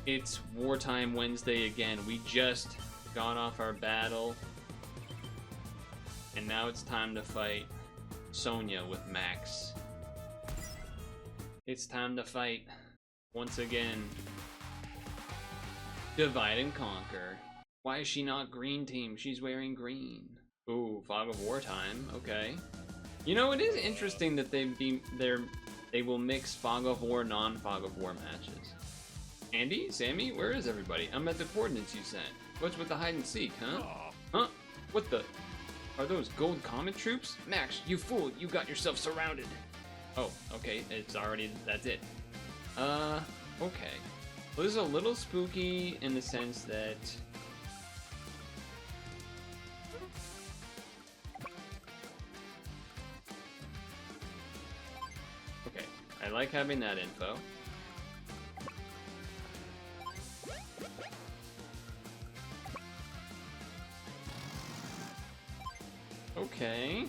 It's Wartime Wednesday again. We just got off our battle. And now it's time to fight Sonya with Max. It's time to fight once again. Divide and conquer. Why is she not green team? She's wearing green. Ooh, Fog of War time. Okay. You know, it is interesting that they will mix Fog of War, non-Fog of War matches. Andy? Sammy? Where is everybody? I'm at the coordinates you sent. What's with the hide and seek, huh? Huh? What the? Are those gold comet troops? Max, you fool! You got yourself surrounded! Oh, okay, it's already, that's it. Okay. Well, this is a little spooky in the sense that... Okay, I like having that info. Okay.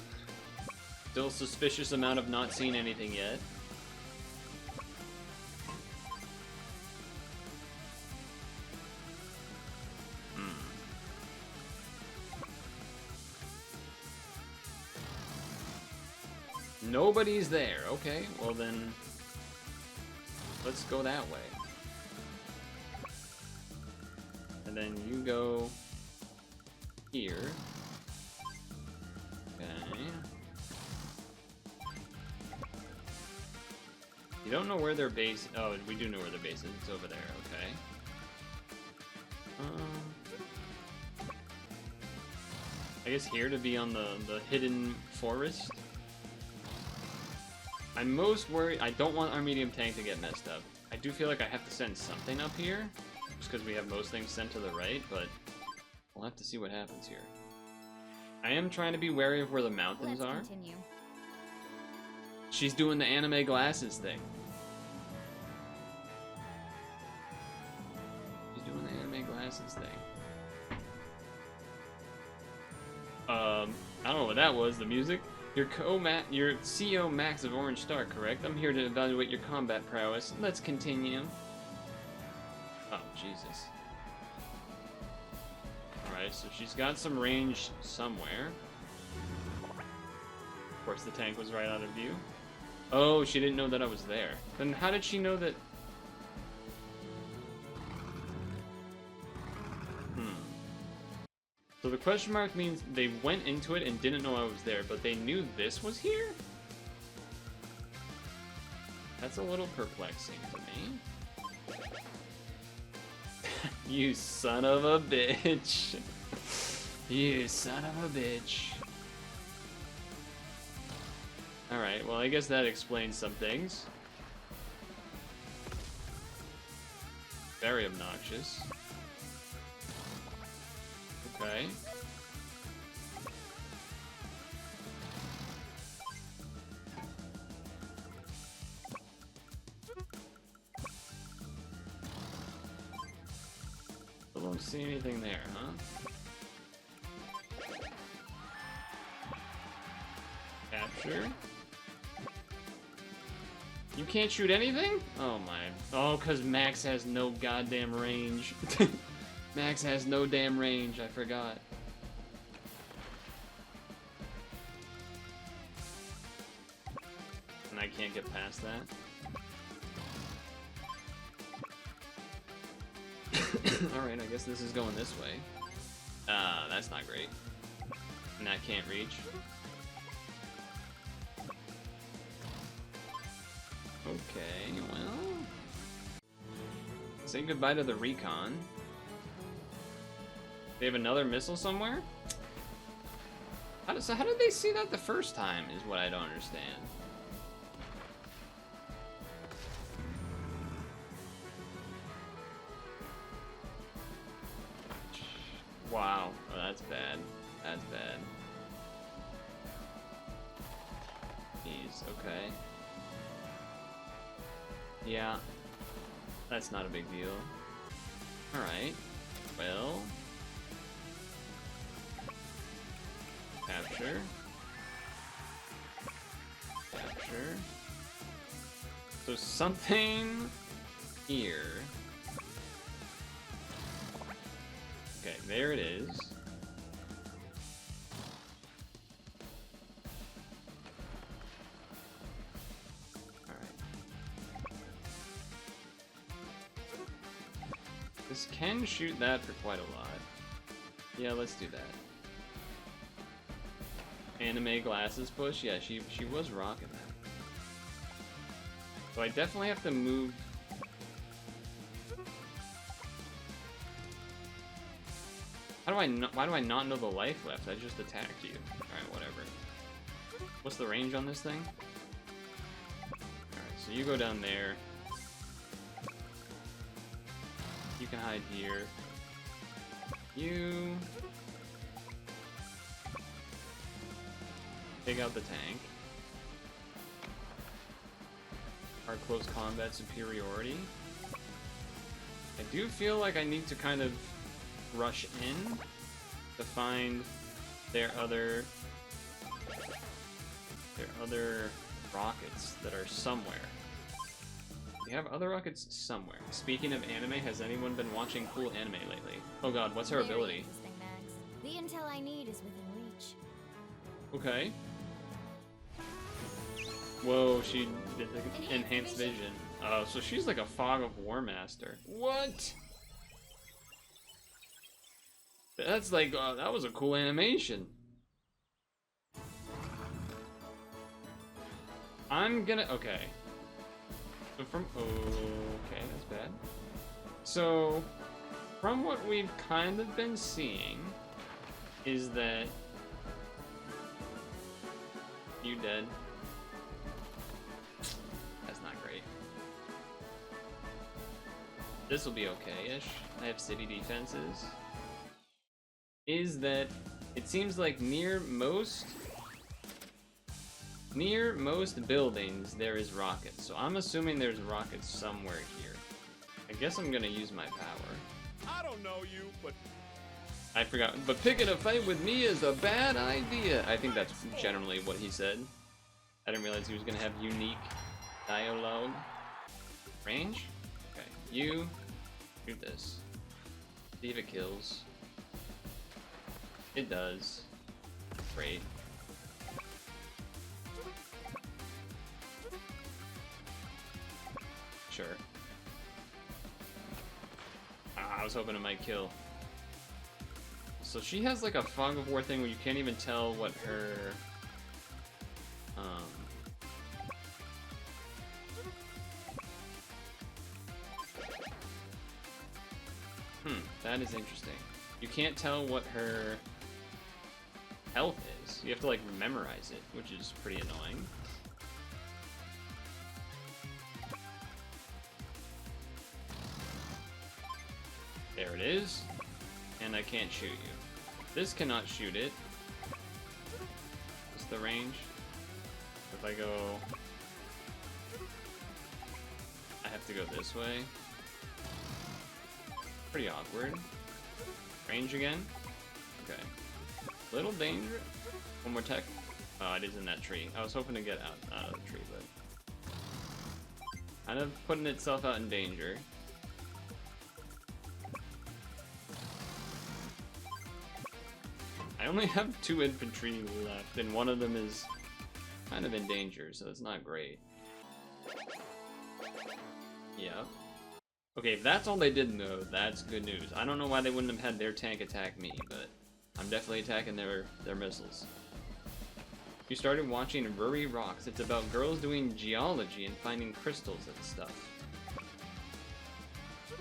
Still suspicious amount of not seeing anything yet. Nobody's there. Okay, well then, let's go that way. And then you go here. Okay. You don't know where their base... Oh, we do know where their base is. It's over there. Okay. I guess here to be on the hidden forest. I'm most worried... I don't want our medium tank to get messed up. I do feel like I have to send something up here, just because we have most things sent to the right, but we'll have to see what happens here. I am trying to be wary of where the mountains are. Continue. She's doing the anime glasses thing. She's doing the anime glasses thing. I don't know what that was, the music. Your CO Max of Orange Star, correct? I'm here to evaluate your combat prowess. Let's continue. Oh, Jesus. Alright, so she's got some range somewhere. Of course, the tank was right out of view. Oh, she didn't know that I was there. Then how did she know that... So the question mark means they went into it and didn't know I was there, but they knew this was here? That's a little perplexing to me. You son of a bitch. You son of a bitch. Alright, well I guess that explains some things. Very obnoxious. Okay. I don't see anything there, huh? Capture. You can't shoot anything? Oh my. Oh, because Max has no goddamn range. Max has no damn range, I forgot. And I can't get past that. Alright, I guess this is going this way. That's not great. And that can't reach. Okay, well... Say goodbye to the recon. They have another missile somewhere? How did they see that the first time is what I don't understand. Wow, oh, that's bad. That's bad. Jeez, okay. Yeah, that's not a big deal. Alright, well... Capture. Capture. So something here Okay, there it is. Alright. This can shoot that for quite a lot. Yeah, let's do that. Anime glasses push? Yeah, she was rocking that. So I definitely have to move. Why do I not know the life left? I just attacked you. Alright, whatever. What's the range on this thing? Alright, so you go down there. You can hide here. You take out the tank. Our close combat superiority. I do feel like I need to kind of rush in to find their other rockets that are somewhere. We have other rockets somewhere. Speaking of anime, has anyone been watching cool anime lately? Oh god, what's her ability? The intel I need is within reach. Okay. Whoa, she did the enhanced vision. Oh, so she's like a Fog of War master. What? That's like, that was a cool animation. I'm gonna, okay. So okay, that's bad. So, from what we've kind of been seeing, is that... You dead? That's not great. This will be okay-ish. I have city defenses. Is that it seems like near most buildings there is rockets. So I'm assuming there's rockets somewhere here. I guess I'm gonna use my power. I don't know you, but I forgot. But picking a fight with me is a bad idea. I think that's generally what he said. I didn't realize he was gonna have unique dialogue. Range? Okay. You do this. See if it kills. It does. Great. Sure. I was hoping it might kill. So she has like a Fog of War thing where you can't even tell what her... that is interesting. You can't tell what her health is. You have to like memorize it, which is pretty annoying. There it is. And I can't shoot you. This cannot shoot it. What's the range? If I go... I have to go this way. Pretty awkward. Range again? Okay. Little danger. One more tech. Oh, it is in that tree. I was hoping to get out of the tree, but... kind of putting itself out in danger. I only have 2 infantry left, and one of them is kind of in danger, so it's not great. Yeah. Okay, if that's all they did though, that's good news. I don't know why they wouldn't have had their tank attack me, but I'm definitely attacking their missiles. You started watching Ruri Rocks. It's about girls doing geology and finding crystals and stuff.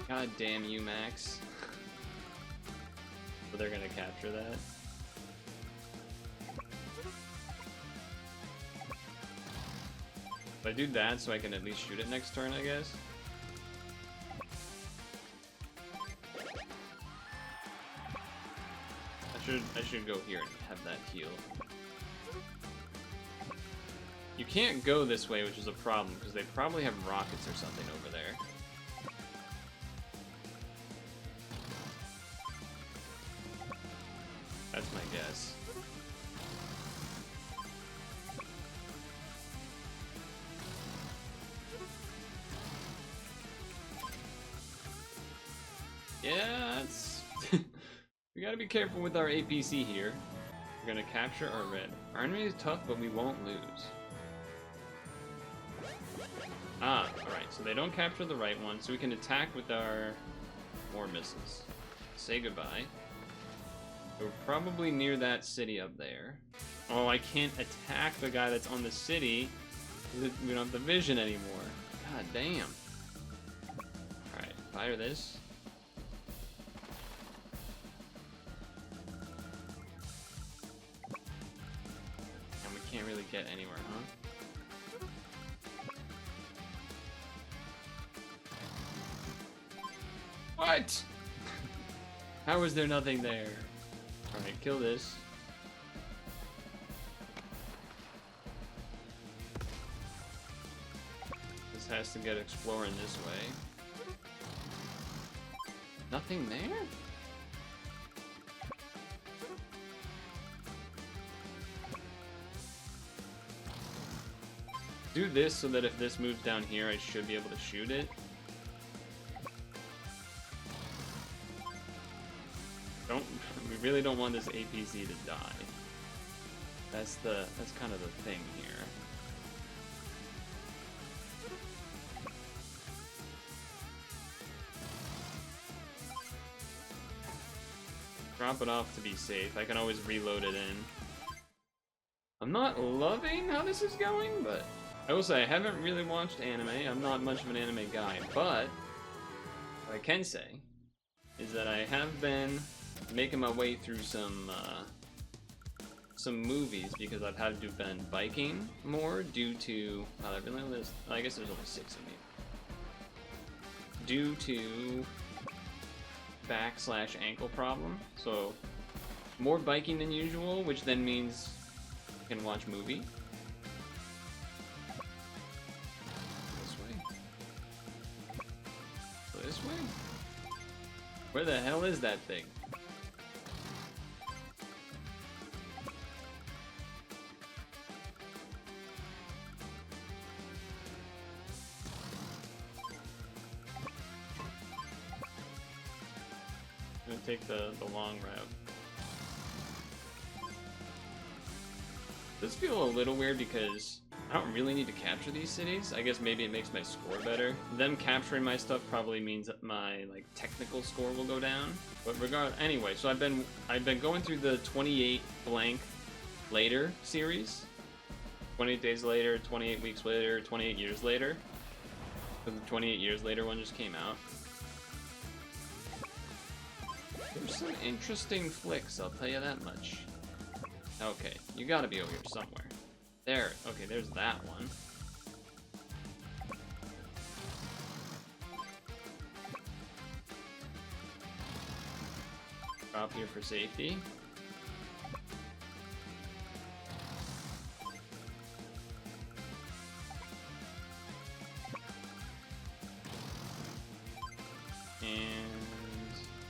God damn you, Max. So they're gonna capture that. So I do that so I can at least shoot it next turn, I guess. I should go here and have that heal. You can't go this way, which is a problem, because they probably have rockets or something over there. That's my guess. Yeah, it's We gotta be careful with our APC here. We're gonna capture our red. Our enemy is tough, but we won't lose. Ah, alright, so they don't capture the right one, so we can attack with our more missiles. Say goodbye. We're probably near that city up there. Oh, I can't attack the guy that's on the city. We don't have the vision anymore. God damn. Alright, fire this. And we can't really get anywhere, huh? What? How is there nothing there? Alright, kill this. This has to get exploring this way. Nothing there? Do this so that if this moves down here, I should be able to shoot it. We really don't want this APC to die. That's kind of the thing here. Drop it off to be safe. I can always reload it in. I'm not loving how this is going, but I will say I haven't really watched anime. I'm not much of an anime guy, but what I can say is that I have been making my way through some movies because I've had to been biking more due to I guess there's only 6 of me. Due to back/ankle problem, so more biking than usual, which then means I can watch movie. This way. Go this way. Where the hell is that thing? I'm gonna take the long route. Does feel a little weird because I don't really need to capture these cities. I guess maybe it makes my score better. Them capturing my stuff probably means that my technical score will go down. But anyway, so I've been going through the 28 blank later series. 28 days later, 28 weeks later, 28 years later. Because the 28 years later one just came out. There's some interesting flicks, I'll tell you that much. Okay, you gotta be over here somewhere. There, okay, there's that one. Drop here for safety. And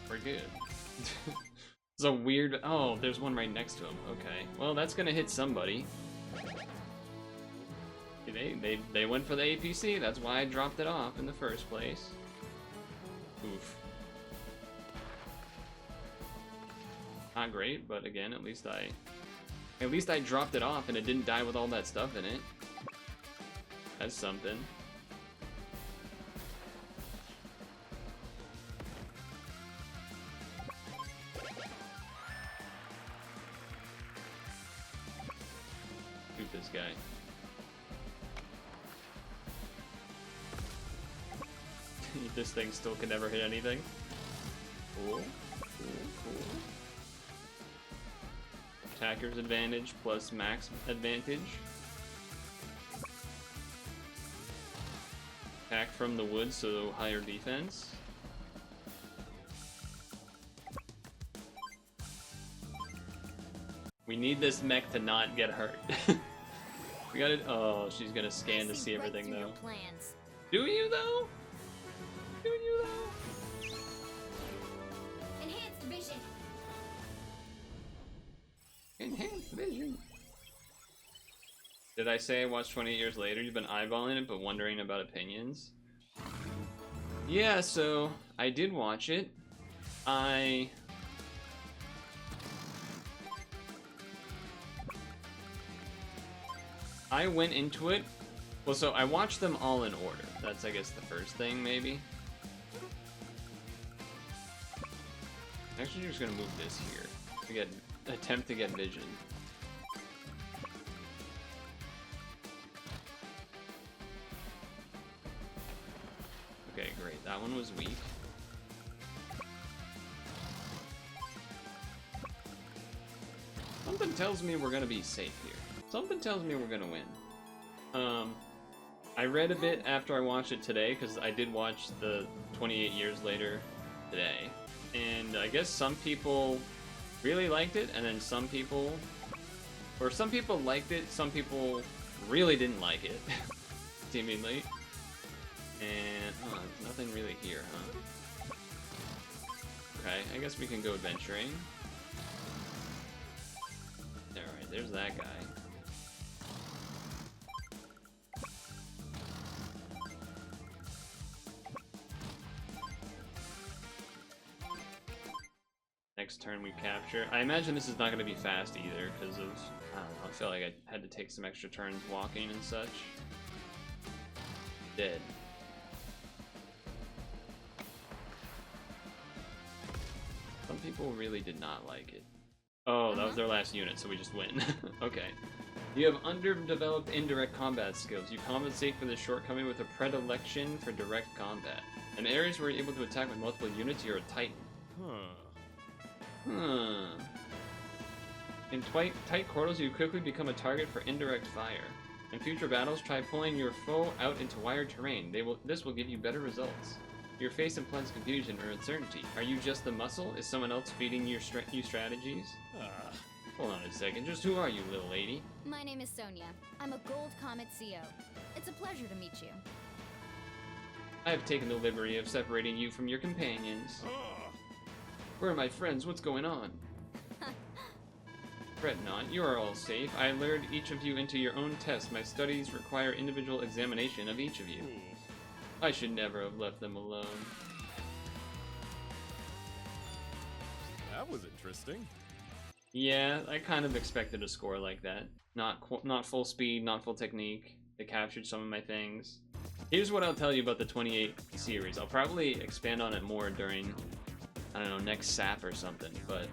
we're good. It's a weird... Oh, there's one right next to him. Okay. Well, that's gonna hit somebody. They went for the APC. That's why I dropped it off in the first place. Oof. Not great, but again, at least I dropped it off and it didn't die with all that stuff in it. That's something. Shoot this guy. This thing still can never hit anything. Cool. Cool. Attacker's advantage plus max advantage. Attack from the woods, so higher defense. We need this mech to not get hurt. We gotta... Oh, she's gonna scan to see everything, though. Do you, though? Do you, though? Enhanced vision. Enhanced vision. Did I say I watched 28 years later? You've been eyeballing it, but wondering about opinions? Yeah, so I did watch it. I I went into it. Well, so I watched them all in order. That's, I guess, the first thing, maybe. Actually, just gonna move this here to get attempt to get vision. Okay, great. That one was weak. Something tells me we're gonna be safe here. Something tells me we're gonna win. I read a bit after I watched it today, because I did watch the 28 years later today. And I guess some people really liked it, and then some people liked it, some people really didn't like it, seemingly. And, oh, there's nothing really here, huh? Okay, I guess we can go adventuring. Alright, there's that guy. Next turn we capture. I imagine this is not going to be fast either, because of, I don't know, I feel like I had to take some extra turns walking and such. Dead. Some people really did not like it. Oh, that was their last unit, so we just win. Okay. You have underdeveloped indirect combat skills. You compensate for this shortcoming with a predilection for direct combat. In areas where you're able to attack with multiple units, you're a Titan. In tight quarters, you quickly become a target for indirect fire. In future battles, try pulling your foe out into wired terrain. This will give you better results. Your face implies confusion or uncertainty. Are you just the muscle? Is someone else feeding you strategies? Hold on a second. Just who are you, little lady? My name is Sonia. I'm a Gold Comet CO. It's a pleasure to meet you. I have taken the liberty of separating you from your companions. Where are my friends? What's going on? Fret not, you are all safe. I lured each of you into your own test. My studies require individual examination of each of you. I should never have left them alone. That was interesting. Yeah, I kind of expected a score like that. Not full speed, not full technique. They captured some of my things. Here's what I'll tell you about the 28 series. I'll probably expand on it more during, I don't know, next SAP or something, but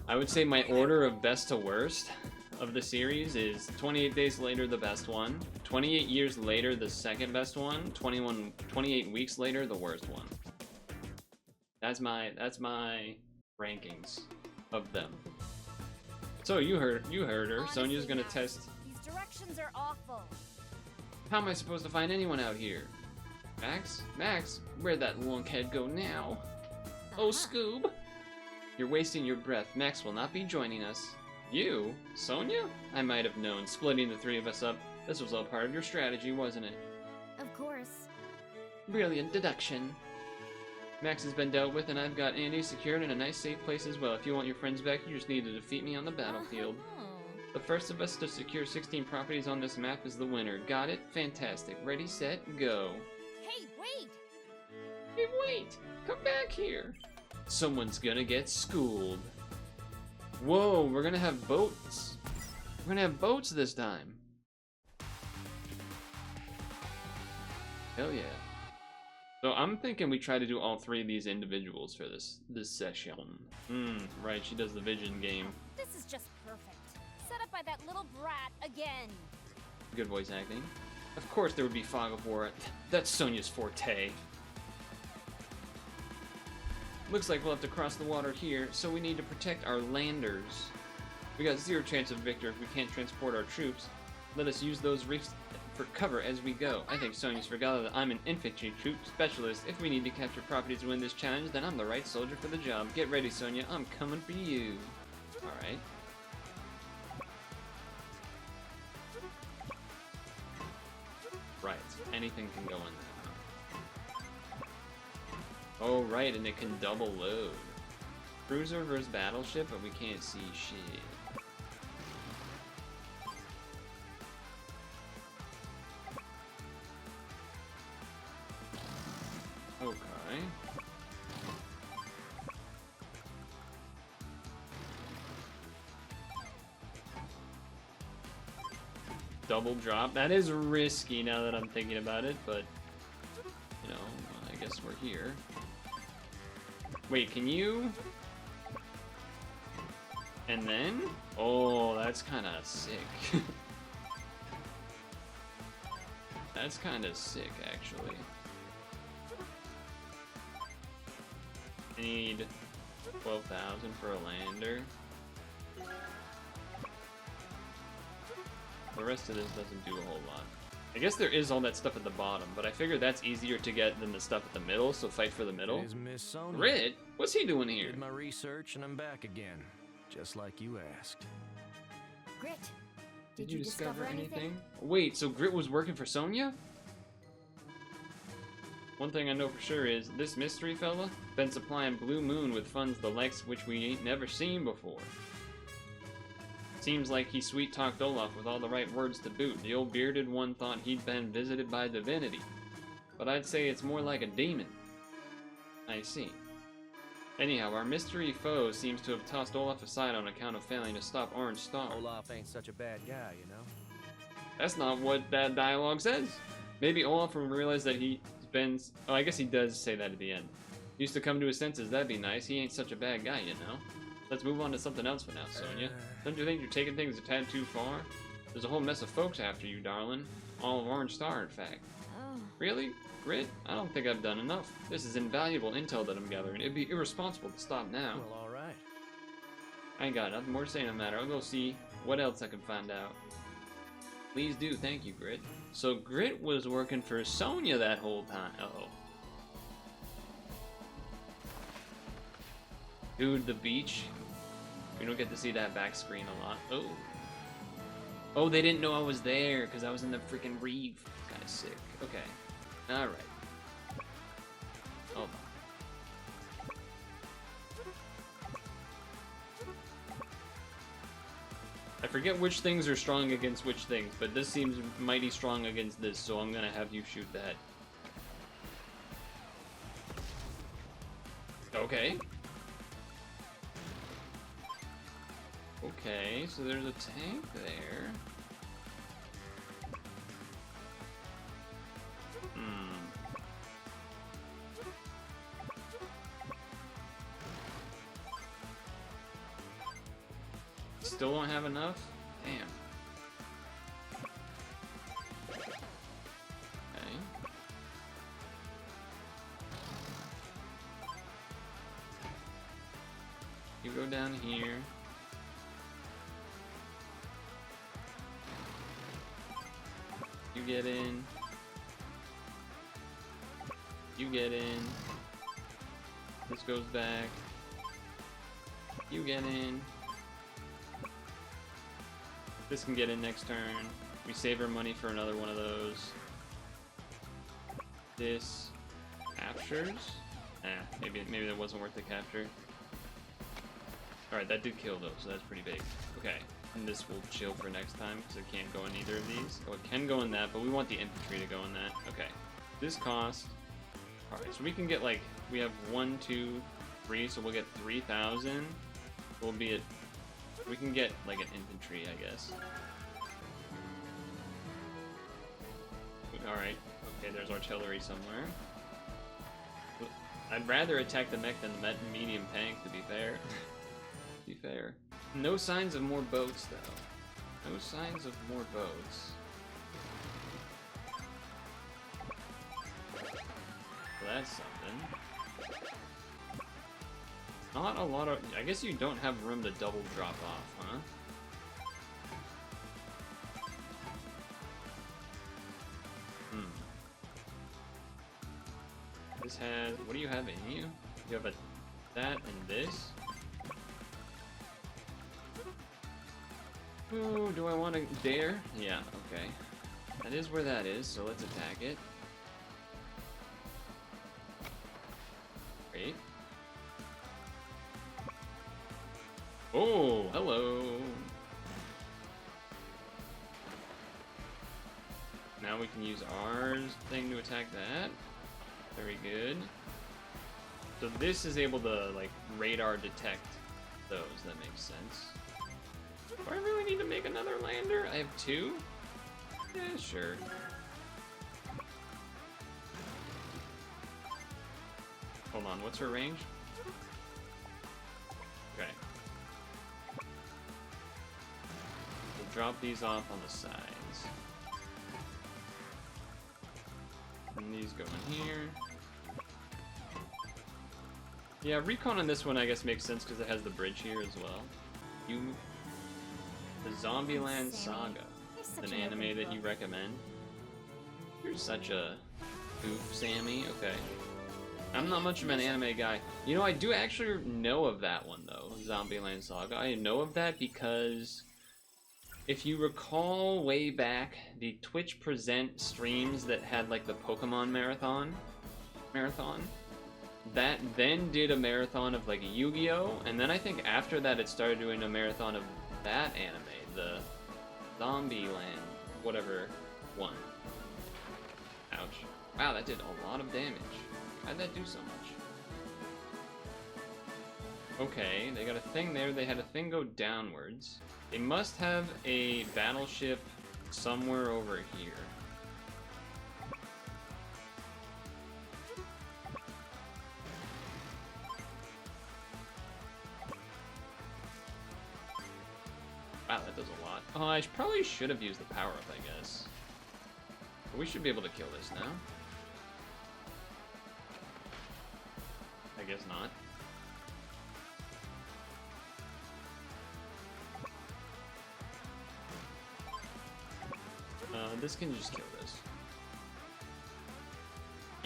I would say my order of best to worst of the series is 28 days later, the best one, 28 years later, the second best one, 28 weeks later, the worst one. That's my rankings of them. So you heard her. Honestly, Sonia's gonna Max, test. These directions are awful. How am I supposed to find anyone out here? Max, where'd that lunkhead go now? Oh, Scoob! You're wasting your breath. Max will not be joining us. You? Sonia? I might have known. Splitting the three of us up. This was all part of your strategy, wasn't it? Of course. Brilliant deduction. Max has been dealt with, and I've got Andy secured in a nice safe place as well. If you want your friends back, you just need to defeat me on the battlefield. The first of us to secure 16 properties on this map is the winner. Got it? Fantastic. Ready, set, go. Hey, wait! Hey, wait! Come back here! Someone's gonna get schooled. Whoa, we're gonna have boats. We're gonna have boats this time. Hell yeah. So I'm thinking we try to do all three of these individuals for this session. Right, she does the vision game. This is just perfect. Set up by that little brat again. Good voice acting. Of course there would be fog of war. That's Sonia's forte. Looks like we'll have to cross the water here, so we need to protect our landers. We got zero chance of victory if we can't transport our troops. Let us use those reefs for cover as we go. I think Sonia's forgot that I'm an infantry troop specialist. If we need to capture properties to win this challenge, then I'm the right soldier for the job. Get ready, Sonia. I'm coming for you. Alright. Right. Anything can go in there. Oh, right, and it can double load. Cruiser versus battleship, but we can't see shit. Okay. double drop. That is risky now that I'm thinking about it, but you know, I guess we're here. Wait, can you? And then? Oh, that's kind of sick. That's kind of sick, actually. I need 12,000 for a lander. The rest of this doesn't do a whole lot. I guess there is all that stuff at the bottom, but I figure that's easier to get than the stuff at the middle, so fight for the middle. It is Miss Sonia. Grit? What's he doing here? Did my research and I'm back again, just like you asked. Grit, Did you discover anything? Wait, so Grit was working for Sonia? One thing I know for sure is, this mystery fella been supplying Blue Moon with funds the likes which we ain't never seen before. Seems like he sweet-talked Olaf with all the right words to boot. The old bearded one thought he'd been visited by divinity. But I'd say it's more like a demon. I see. Anyhow, our mystery foe seems to have tossed Olaf aside on account of failing to stop Orange Star. Olaf ain't such a bad guy, you know? That's not what that dialogue says. Maybe Olaf will realize that he's been... Oh, I guess he does say that at the end. Used to come to his senses, that'd be nice. He ain't such a bad guy, you know? Let's move on to something else for now, Sonia. Don't you think you're taking things a tad too far? There's a whole mess of folks after you, darling. All of Orange Star, in fact. Oh. Really? Grit? I don't think I've done enough. This is invaluable intel that I'm gathering. It'd be irresponsible to stop now. Well, all right. I ain't got nothing more to say no matter. I'll go see what else I can find out. Please do. Thank you, Grit. So Grit was working for Sonia that whole time. Uh-oh. Dude, the beach. We don't get to see that back screen a lot. Oh. Oh, they didn't know I was there because I was in the freaking reef. Kind of sick. Okay. All right. Hold on. I forget which things are strong against which things, but this seems mighty strong against this, so I'm gonna have you shoot that. Okay. Okay, so there's a tank there. Still don't have enough? Damn. Okay. You go down here. You get in. You get in. This goes back. You get in. This can get in next turn. We save our money for another one of those. This captures. Maybe that wasn't worth the capture. Alright, that did kill though, so that's pretty big. Okay, and this will chill for next time because it can't go in either of these. Oh, it can go in that, but we want the infantry to go in that. Okay, this cost. Alright, so we can get like, we have 1, 2, 3, so we'll get 3,000. We'll be at, we can get like an infantry, I guess. Alright, okay, there's artillery somewhere. I'd rather attack the mech than the medium tank, to be fair. To be fair. No signs of more boats, though. No signs of more boats. So that's something. Not a lot of... I guess you don't have room to double drop off, huh? This has... What do you have in you? You have that and this. Ooh, do I want to dare? Yeah, okay. That is where that is, so let's attack it. Great. Oh, hello. Now we can use our thing to attack that. Very good. So this is able to, like, radar detect those. That makes sense. Do I really need to make another lander? I have 2? Yeah, sure. Hold on, what's her range? Okay. We'll drop these off on the sides. And these go in here. Yeah, recon on this one I guess makes sense because it has the bridge here as well. The Zombieland Saga. An anime that you recommend? You're such a goof, Sammy. Okay. I'm not much of an anime guy. You know, I do actually know of that one, though. Zombieland Saga. I know of that because if you recall way back, the Twitch Present streams that had, like, the Pokemon marathon, that then did a marathon of, like, Yu-Gi-Oh! And then I think after that it started doing a marathon of that anime, the Zombieland, whatever one. Ouch. Wow, that did a lot of damage. How'd that do so much? Okay, they got a thing there. They had a thing go downwards. They must have a battleship somewhere over here. Wow, that does a lot. Oh, I probably should have used the power-up, I guess. But we should be able to kill this now. I guess not. This can just kill this.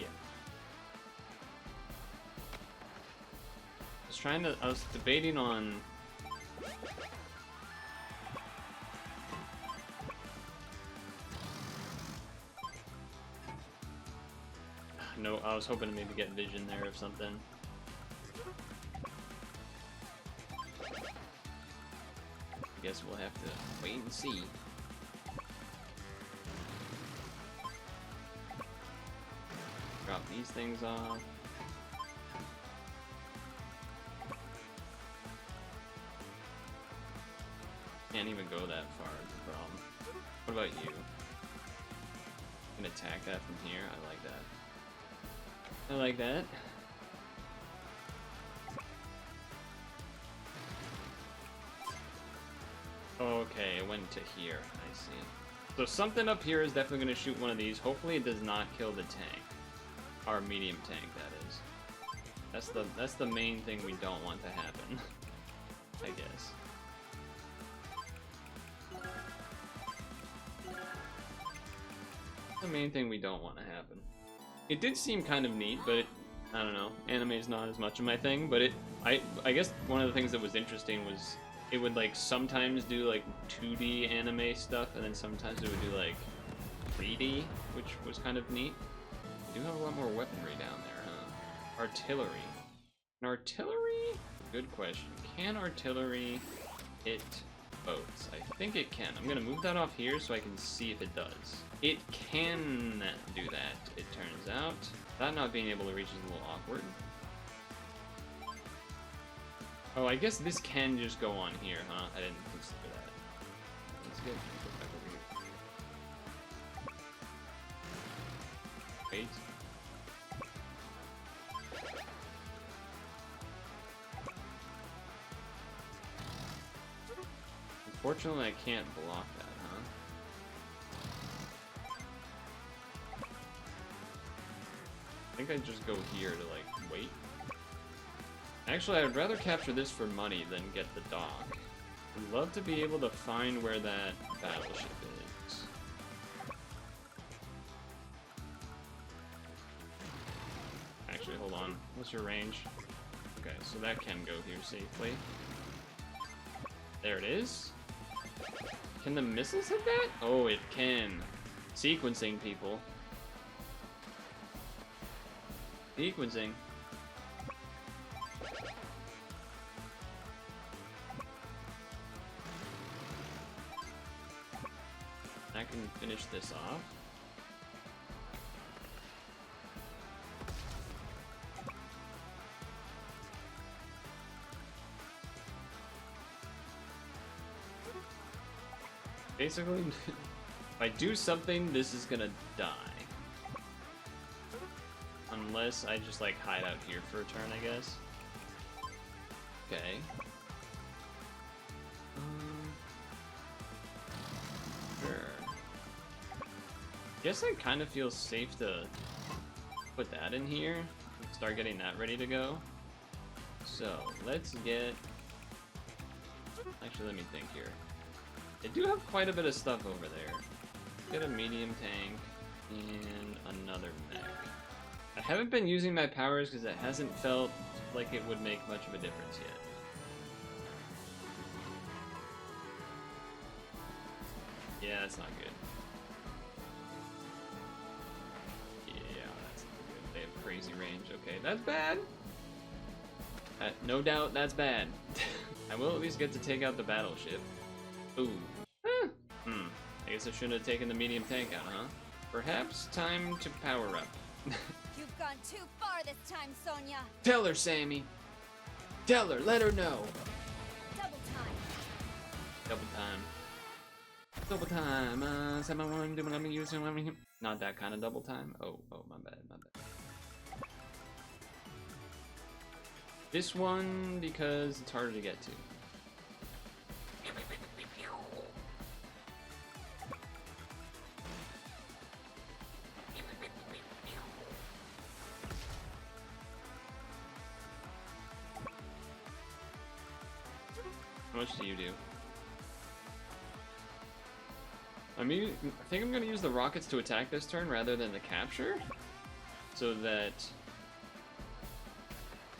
Yeah. I was debating on... No, I was hoping to maybe get vision there or something. I guess we'll have to wait and see. Drop these things off. Can't even go that far, is the problem. What about you? Can attack that from here? I like that. I like that. Okay, it went to here. I see. So something up here is definitely going to shoot one of these. Hopefully it does not kill the tank. Our medium tank, that is. That's the main thing we don't want to happen. I guess. The main thing we don't want to happen. It did seem kind of neat, but I don't know. Anime is not as much of my thing, but I guess one of the things that was interesting was it would like sometimes do like 2D anime stuff, and then sometimes it would do like 3D, which was kind of neat. We do have a lot more weaponry down there, huh? Artillery. Can artillery? Good question. Can artillery hit boats? I think it can. I'm gonna move that off here so I can see if it does. It can do that, it turns out. That not being able to reach is a little awkward. Oh, I guess this can just go on here, huh? I didn't consider that. Let's get back over here. Wait. Unfortunately, I can't block that, huh? I think I'd just go here to, like, wait. Actually, I'd rather capture this for money than get the dock. I'd love to be able to find where that battleship is. Actually, hold on. What's your range? Okay, so that can go here safely. There it is. Can the missiles hit that? Oh, it can. Sequencing, people. Sequencing. I can finish this off. Basically, If I do something, this is gonna die. Unless I just like hide out here for a turn, I guess. Okay. Sure. Guess I kind of feel safe to put that in here. Start getting that ready to go. So let's get. Actually, let me think here. They do have quite a bit of stuff over there. Get a medium tank and another mech. I haven't been using my powers because it hasn't felt like it would make much of a difference yet. Yeah, that's not good. Yeah, that's not good. They have crazy range. Okay, that's bad. No doubt that's bad. I will at least get to take out the battleship. Ooh. I guess I shouldn't have taken the medium tank out, huh? Perhaps time to power up. You've gone too far this time, Sonya. Tell her, Sammy. Tell her, let her know. Double time. Double time. Double time. Not that kind of double time. Oh, my bad, my bad. This one because it's harder to get to. How much do you do? I think I'm gonna use the rockets to attack this turn rather than the capture, so that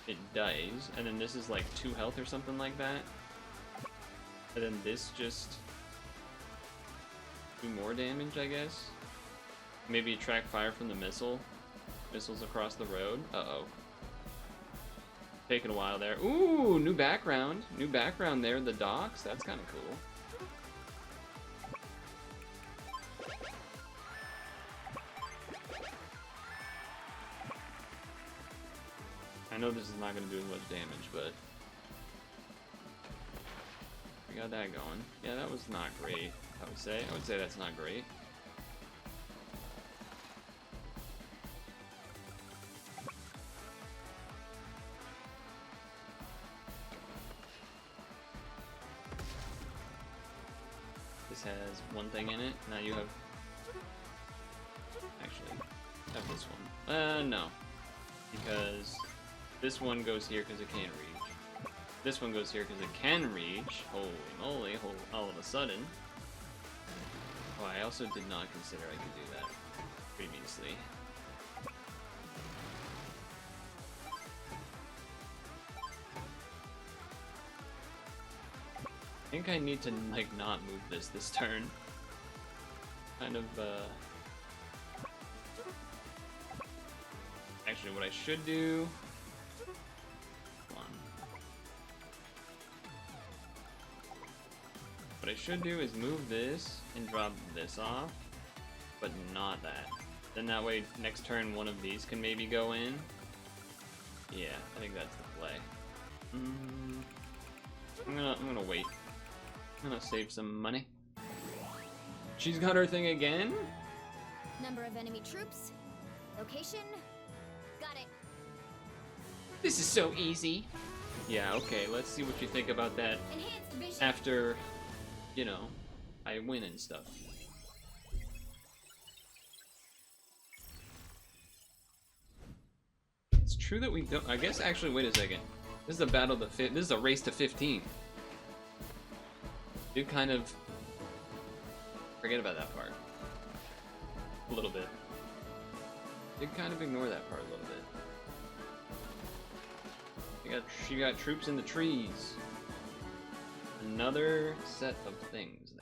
it dies, and then this is like 2 health or something like that, and then this just do more damage, I guess. Maybe attract fire from the missiles across the road. Uh-oh. Taking a while there. Ooh, new background there, the docks. That's kind of cool. I know this is not going to do as much damage, but we got that going. Yeah, that was not great, I would say. I would say that's not great. This has one thing in it. Now you have... Actually, have this one. No. Because this one goes here because it can't reach. This one goes here because it can reach. Holy moly, all of a sudden. Oh, I also did not consider I could do that previously. I think I need to, like, not move this turn. Kind of, Actually, what I should do... Hold on. What I should do is move this and drop this off, but not that. Then that way, next turn, one of these can maybe go in. Yeah, I think that's the play. I'm gonna wait. I'm gonna save some money. She's got her thing again? Number of enemy troops. Location. Got it. This is so easy. Yeah, okay, let's see what you think about that Enhanced vision. after, you know, I win and stuff. It's true that we don't... I guess, actually, wait a second. This is a battle to this is a race to 15. You kind of forget about that part a little bit. Did kind of ignore that part a little bit. She got troops in the trees. Another set of things.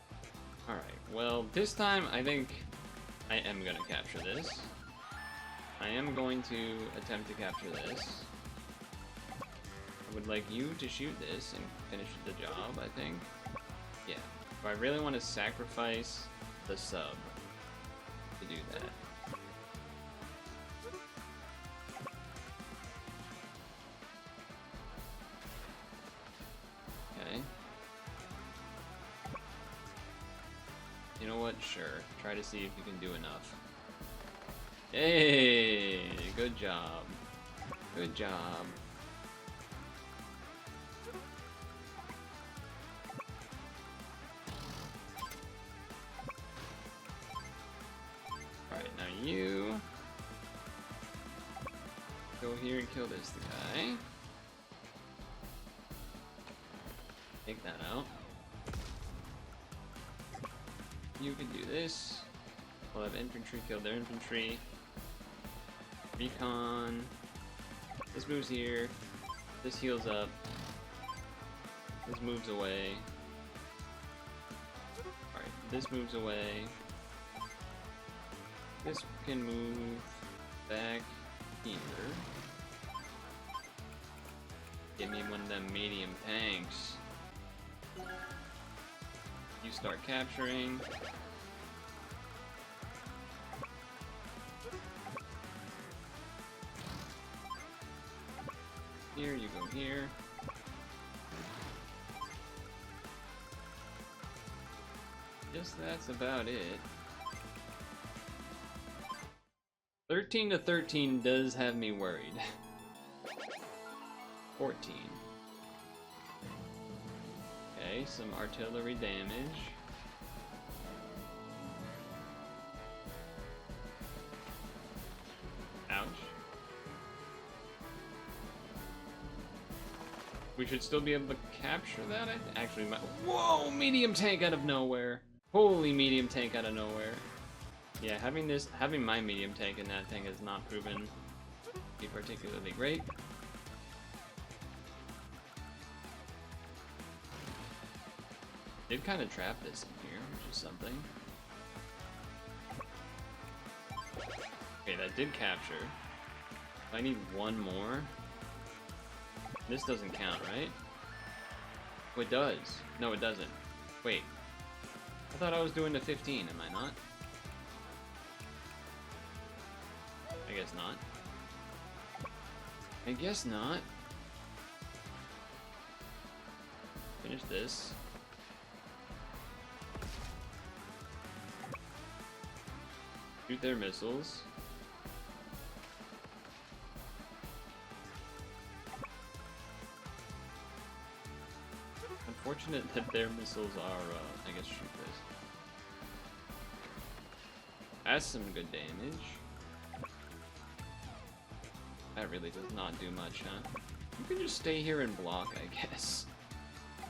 All right. Well, this time I think I am gonna capture this. I am going to attempt to capture this. I would like you to shoot this and finish the job, I think. Yeah, if I really want to sacrifice the sub to do that. Okay. You know what? sure. Try to see if you can do enough. Hey, good job. Good job. Alright, now you go here and kill this guy. Take that out. You can do this. We'll have infantry kill their infantry. Recon. This moves here. This heals up. This moves away. Alright, this moves away. This can move back here. Give me one of them medium tanks. You start capturing. Here, you go here. Guess that's about it. 13 to 13 does have me worried. 14. Okay, some artillery damage. Ouch. We should still be able to capture that, actually, whoa! Medium tank out of nowhere! Holy medium tank out of nowhere. Yeah, having my medium tank in that thing has not proven to be particularly great. Did kind of trap this in here, which is something. Okay, that did capture. I need one more. This doesn't count, right? Oh, it does. No, it doesn't. Wait. I thought I was doing the 15, am I not? I guess not. I guess not. Finish this. Shoot their missiles. Unfortunate that their missiles are, I guess, shoot this. That's some good damage. That really does not do much, huh? You can just stay here and block, I guess.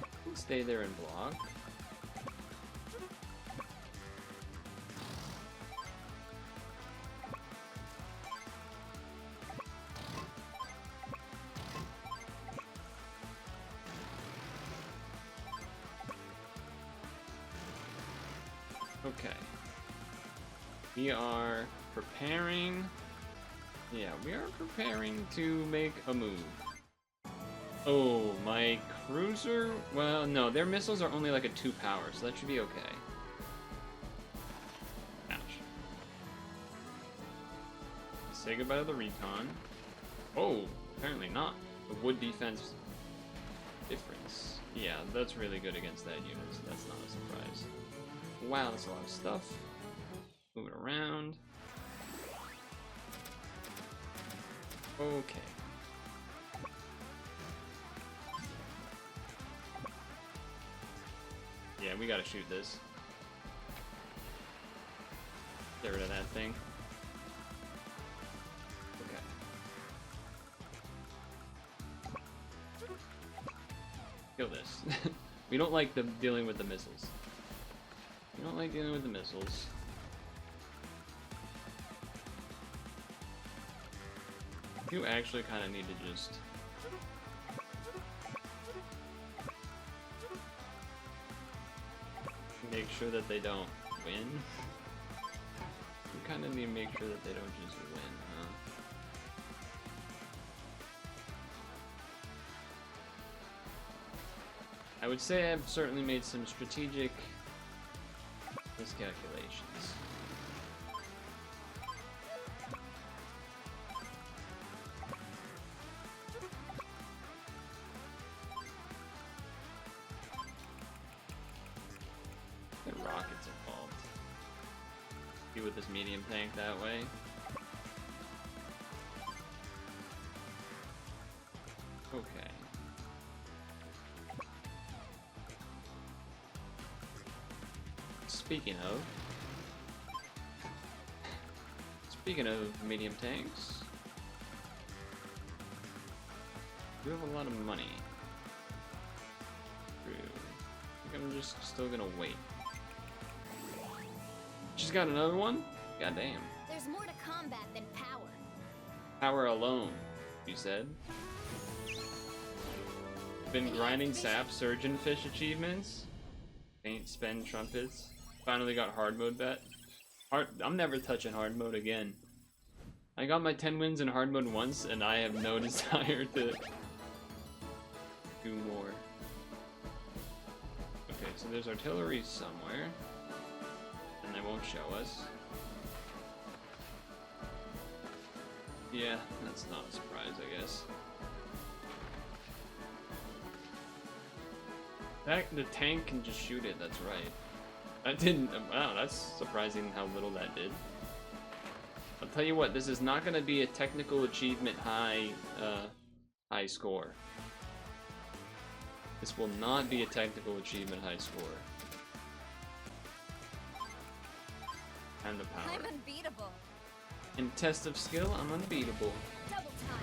You can stay there and block. Okay. We are preparing. Yeah, we are preparing to make a move. Oh, my cruiser? Well, no, their missiles are only like a 2 power, so that should be okay. Ouch. Say goodbye to the recon. Oh, apparently not. The wood defense difference. Yeah, that's really good against that unit, so that's not a surprise. Wow, that's a lot of stuff. Move it around. Okay. Yeah, we gotta shoot this. Get rid of that thing. Okay. Kill this. We don't like them dealing with the missiles. We don't like dealing with the missiles. You actually kind of need to just make sure that they don't win. You kind of need to make sure that they don't just win, huh? I would say I've certainly made some strategic miscalculations. The rockets involved. Be with this medium tank that way. Okay. Speaking of medium tanks, you have a lot of money. True. I think I'm just still gonna wait. She's got another one? God damn. There's more to combat than power. Power alone, you said. Been grinding sap, surgeon fish achievements. Paint, spend trumpets. Finally got hard mode bet. I'm never touching hard mode again. I got my 10 wins in hard mode once, and I have no desire to do more. Okay, so there's artillery somewhere, and they won't show us. Yeah, that's not a surprise, I guess. The tank can just shoot it, that's right. That didn't, wow, that's surprising how little that did. I'll tell you what, this is not going to be a technical achievement high score. This will not be a technical achievement high score. And the power. I'm unbeatable. In test of skill, I'm unbeatable. Double time.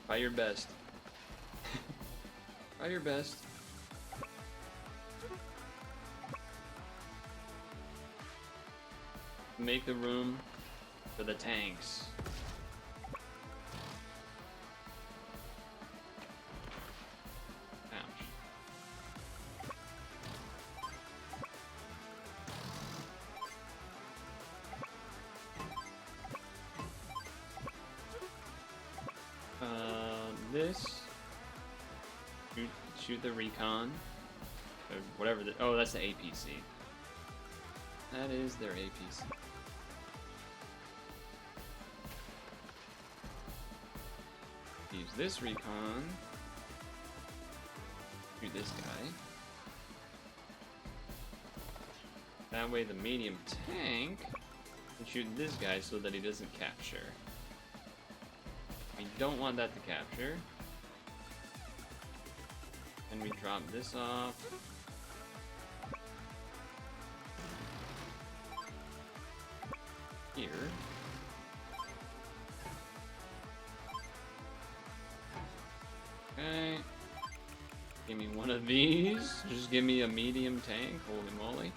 Try your best. Try your best. Make the room for the tanks. Ouch. This. Shoot the recon. Or whatever the. Oh, that's the APC. That is their APC. Use this recon. Shoot this guy. That way the medium tank can shoot this guy so that he doesn't capture. We don't want that to capture. And we drop this off. Here. Okay. Give me one of these. Just give me a medium tank. Holy moly.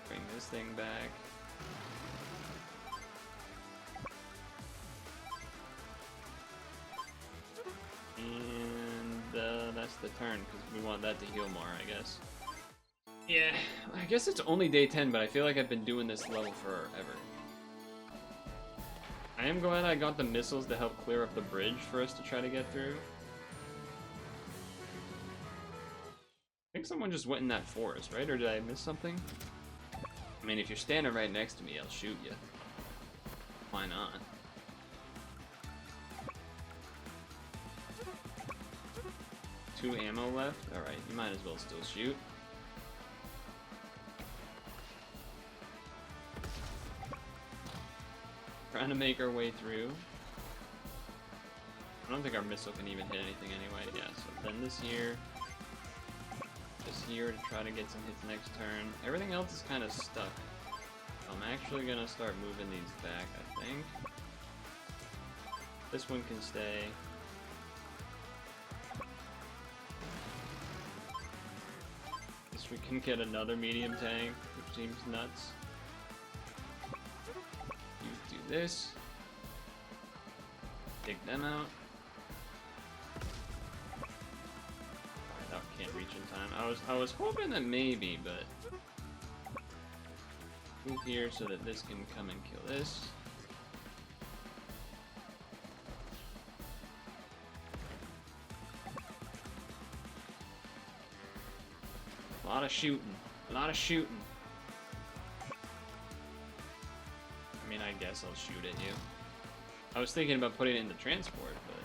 Bring this thing back. And that's the turn, because we want that to heal more, I guess. Yeah, I guess it's only day 10, but I feel like I've been doing this level forever. I am glad I got the missiles to help clear up the bridge for us to try to get through. I think someone just went in that forest, right? Or did I miss something? I mean, if you're standing right next to me, I'll shoot you. Why not? Two ammo left? Alright, you might as well still shoot. Trying to make our way through. I don't think our missile can even hit anything anyway. Yeah, so then this here. Just here to try to get some hits next turn. Everything else is kind of stuck. I'm actually gonna start moving these back, I think. This one can stay. Guess we can get another medium tank, which seems nuts. You do this. Take them out. That can't reach in time. I was hoping that maybe, but move here so that this can come and kill this. A lot of shooting. A lot of shooting. I mean, I guess I'll shoot at you. I was thinking about putting it in the transport, but...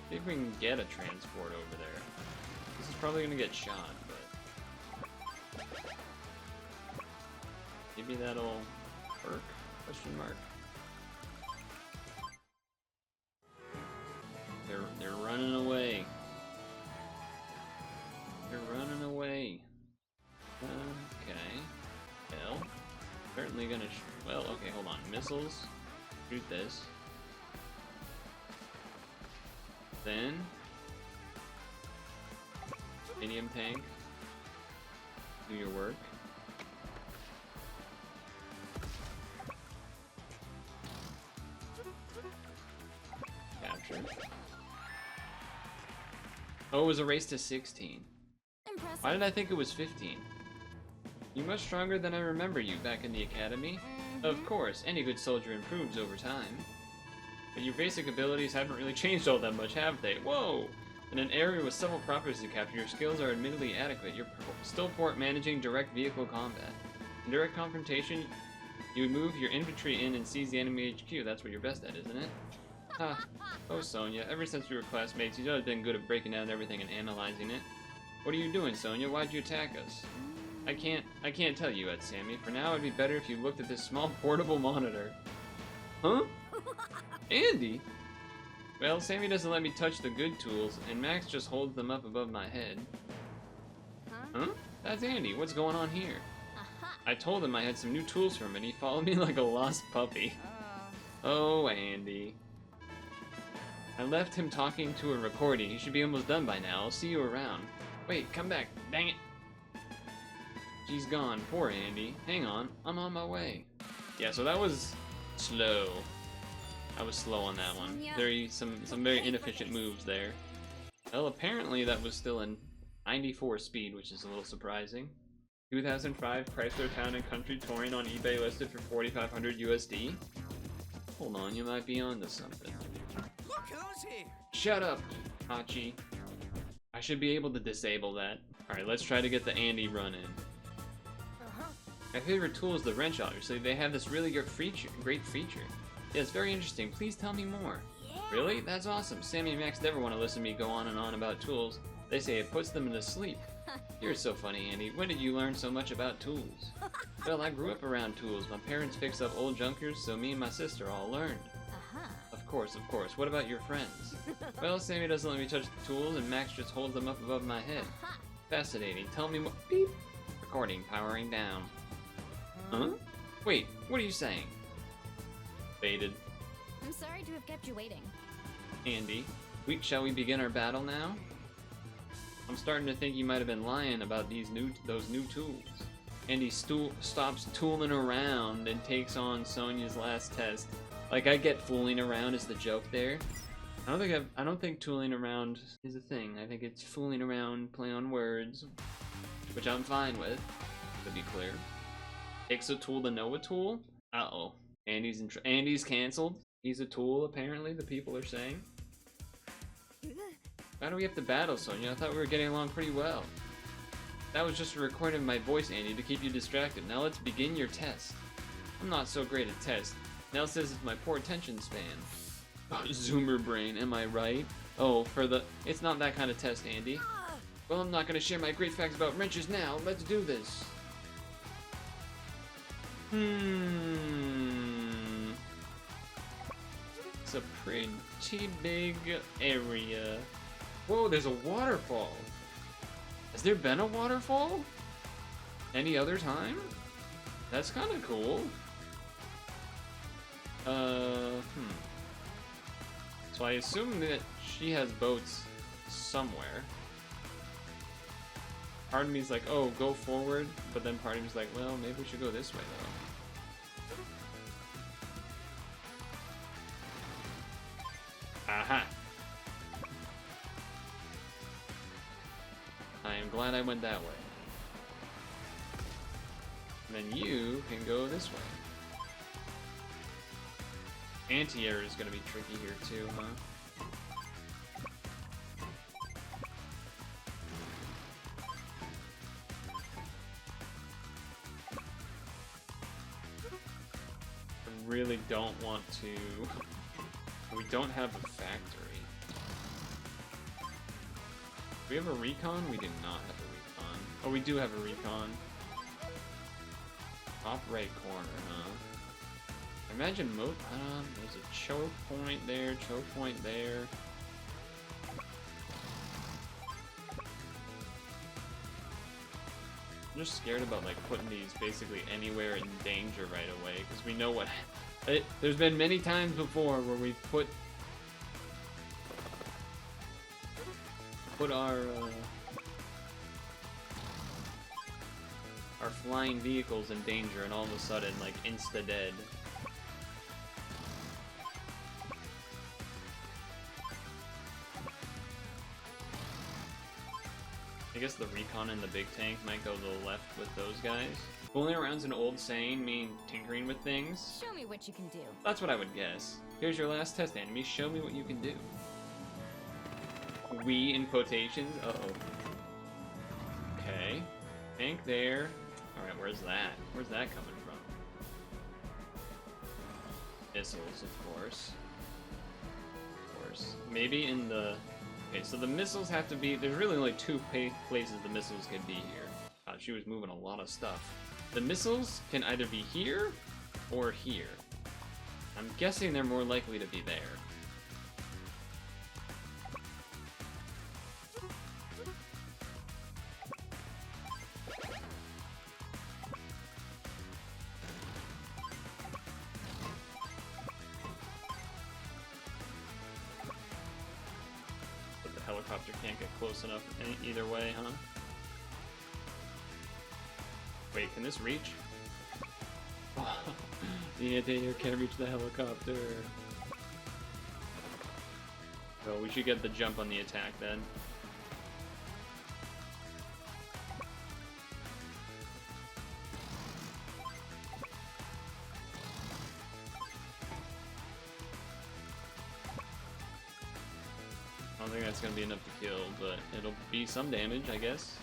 see if we can get a transport over there. This is probably gonna get shot, but... maybe that'll work? Question mark. They're running away. They're running away. Okay. Well, certainly gonna. Well, okay, hold on. Missiles. Shoot this. Then. Medium tank. Do your work. Capture. Oh, it was a race to 16. Impressive. Why did I think it was 15? You're much stronger than I remember you back in the academy. Of course, any good soldier improves over time. But your basic abilities haven't really changed all that much, have they? Whoa! In an area with several properties to capture, your skills are admittedly adequate. You're still poor at managing direct vehicle combat. In direct confrontation, you would move your infantry in and seize the enemy HQ. That's what you're best at, isn't it? Ha! Oh, Sonya, ever since we were classmates, you've always been good at breaking down everything and analyzing it. What are you doing, Sonya? Why'd you attack us? I can't tell you, Ed Sammy. For now, it'd be better if you looked at this small portable monitor. Huh? Andy? Well, Sammy doesn't let me touch the good tools, and Max just holds them up above my head. Huh? That's Andy. What's going on here? I told him I had some new tools for him, and he followed me like a lost puppy. Oh, Andy. I left him talking to a recording. He should be almost done by now. I'll see you around. Wait, come back. Dang it. She's gone. Poor Andy. Hang on. I'm on my way. Yeah, so that was slow. I was slow on that one. Some very inefficient moves there. Well, apparently that was still in 94 speed, which is a little surprising. 2005 Chrysler Town and Country Touring on eBay listed for 4,500 USD. Hold on, you might be onto something. Look who's here! Shut up, Hachi. I should be able to disable that. Alright, let's try to get the Andy run in. My favorite tool is the wrench, obviously. They have this really great feature. Yeah, it's very interesting. Please tell me more. Yeah. Really? That's awesome. Sammy and Max never want to listen to me go on and on about tools. They say it puts them to sleep. You're so funny, Andy. When did you learn so much about tools? Well, I grew up around tools. My parents fixed up old junkers, so me and my sister all learned. Of course, of course. What about your friends? Well, Sammy doesn't let me touch the tools, and Max just holds them up above my head. Fascinating. Tell me more. Beep. Recording powering down. Huh? Wait, what are you saying? Baited. I'm sorry to have kept you waiting. Andy, shall we begin our battle now? I'm starting to think you might have been lying about those new tools. Andy stops tooling around and takes on Sonya's last test. Like, I get fooling around is the joke there. I don't think tooling around is a thing. I think it's fooling around, play on words, which I'm fine with, to be clear. Takes a tool to know a tool? Uh-oh. Andy's canceled. He's a tool, apparently, the people are saying. Why do we have to battle, Sonya? I thought we were getting along pretty well. That was just a recording of my voice, Andy, to keep you distracted. Now let's begin your test. I'm not so great at tests. Nell says it's my poor attention span. Oh, Zoomer brain, am I right? Oh, it's not that kind of test, Andy. Well, I'm not gonna share my great facts about wrenches now. Let's do this. It's a pretty big area. Whoa, there's a waterfall. Has there been a waterfall? Any other time? That's kind of cool. So I assume that she has boats somewhere. Part of me's like, oh, go forward, but then part of me's like, well, maybe we should go this way, though. Aha! I am glad I went that way. And then you can go this way. Anti-air is gonna be tricky here too, huh? really don't want to... We don't have a factory. Do we have a recon? We do not have a recon. Oh, we do have a recon. Top right corner, huh? Imagine there's a choke point there, choke point there. I'm just scared about like putting these basically anywhere in danger right away, because we know what... there's been many times before where we've put our flying vehicles in danger, and all of a sudden, like, insta-dead. I guess the recon and the big tank might go to the left with those guys. Fooling around's an old saying, meaning tinkering with things. Show me what you can do. That's what I would guess. Here's your last test, enemy. Show me what you can do. We in quotations. Uh-oh. Okay. Tank there. Alright, where's that? Where's that coming from? Missiles, of course. Of course. Maybe in the... Okay, so the missiles have to be... There's really only two places the missiles could be here. God, she was moving a lot of stuff. The missiles can either be here or here. I'm guessing they're more likely to be there. But the helicopter can't get close enough either way, huh? Wait, can this reach? Oh, the anti-air can't reach the helicopter. Oh, we should get the jump on the attack then. I don't think that's gonna be enough to kill, but it'll be some damage, I guess.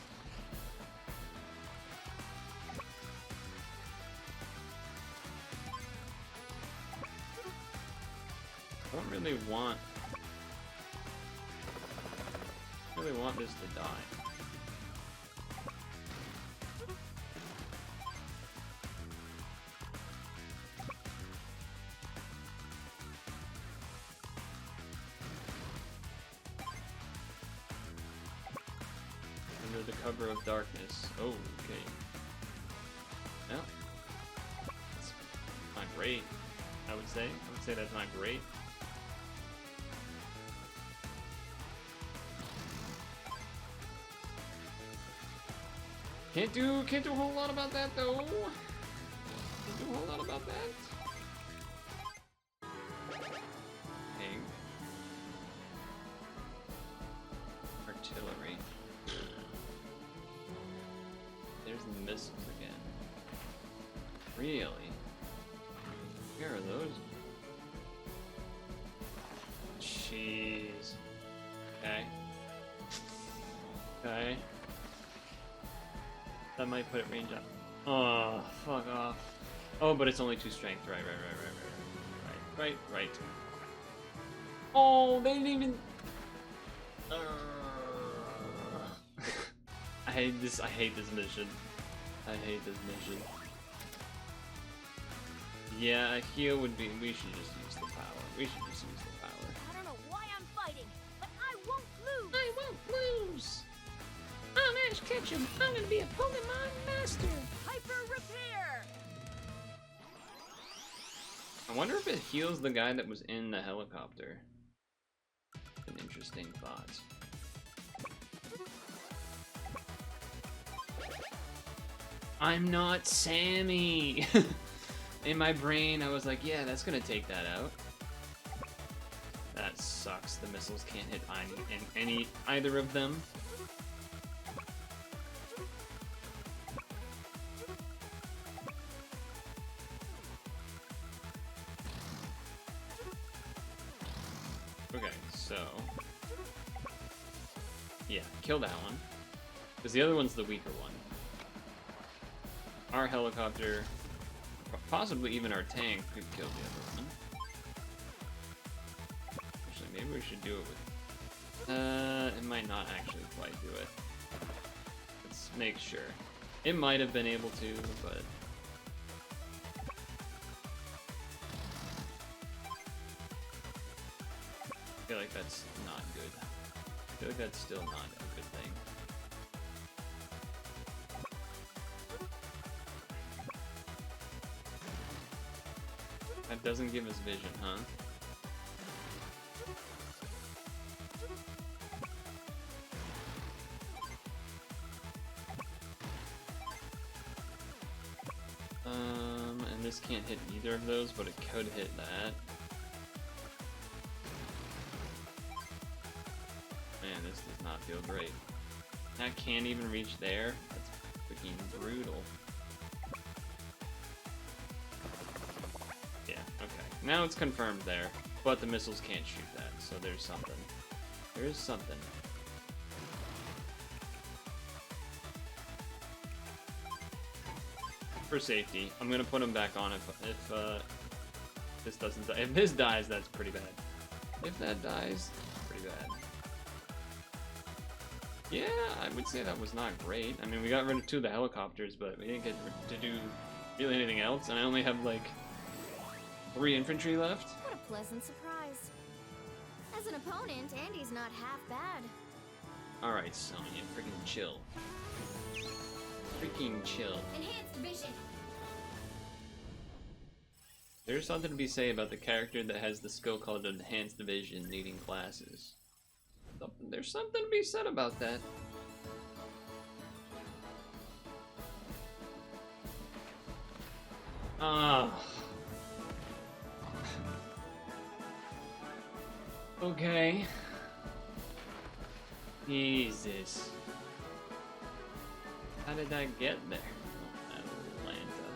I don't really want this to die. Under the cover of darkness. Oh, okay. Yeah. That's not great, I would say. I would say that's not great. Can't do a whole lot about that though. Can't do a whole lot about that. Tank. Artillery. There's the missiles again. Really? Where are those? Jeez. Okay. Okay. That might put it range up. Oh, fuck off. Oh, but it's only 2 strength. Right. Oh, they didn't even... I hate this mission. Yeah, a heal would be... We should just use the power. I don't know why I'm fighting, but I won't lose. I'm Ash Ketchum. I'm gonna be a Pokemon master. Hyper repair. I wonder if it heals the guy that was in the helicopter. An interesting thought. I'm not Sammy! In my brain, I was like, yeah, that's gonna take that out. That sucks. The missiles can't hit either of them. Okay, so... Yeah, kill that one. Because the other one's the weaker one. Our helicopter possibly even our tank could kill the other one. Actually, maybe we should do it with... it might not actually quite do it. Let's make sure. It might have been able to, but... I feel like that's not good. I feel like that's still not a good thing. That doesn't give us vision, huh? And this can't hit either of those, but it could hit that. Man, this does not feel great. That can't even reach there? That's freaking brutal. Yeah, okay. Now it's confirmed there, but the missiles can't shoot that, so there's something. There is something. For safety, I'm gonna put him back on if this doesn't die. If this dies, that's pretty bad. If that dies, pretty bad. Yeah, I would say that was not great. I mean, we got rid of 2 of the helicopters, but we didn't get to do really anything else, and I only have like 3 infantry left. What a pleasant surprise. As an opponent, Andy's not half bad. Alright, Sonya, freaking chill. Freaking chill. Enhanced vision. There's something to be said about the character that has the skill called Enhanced Vision leading classes. There's something to be said about that. Okay. Jesus. How did I get there? Atlanta.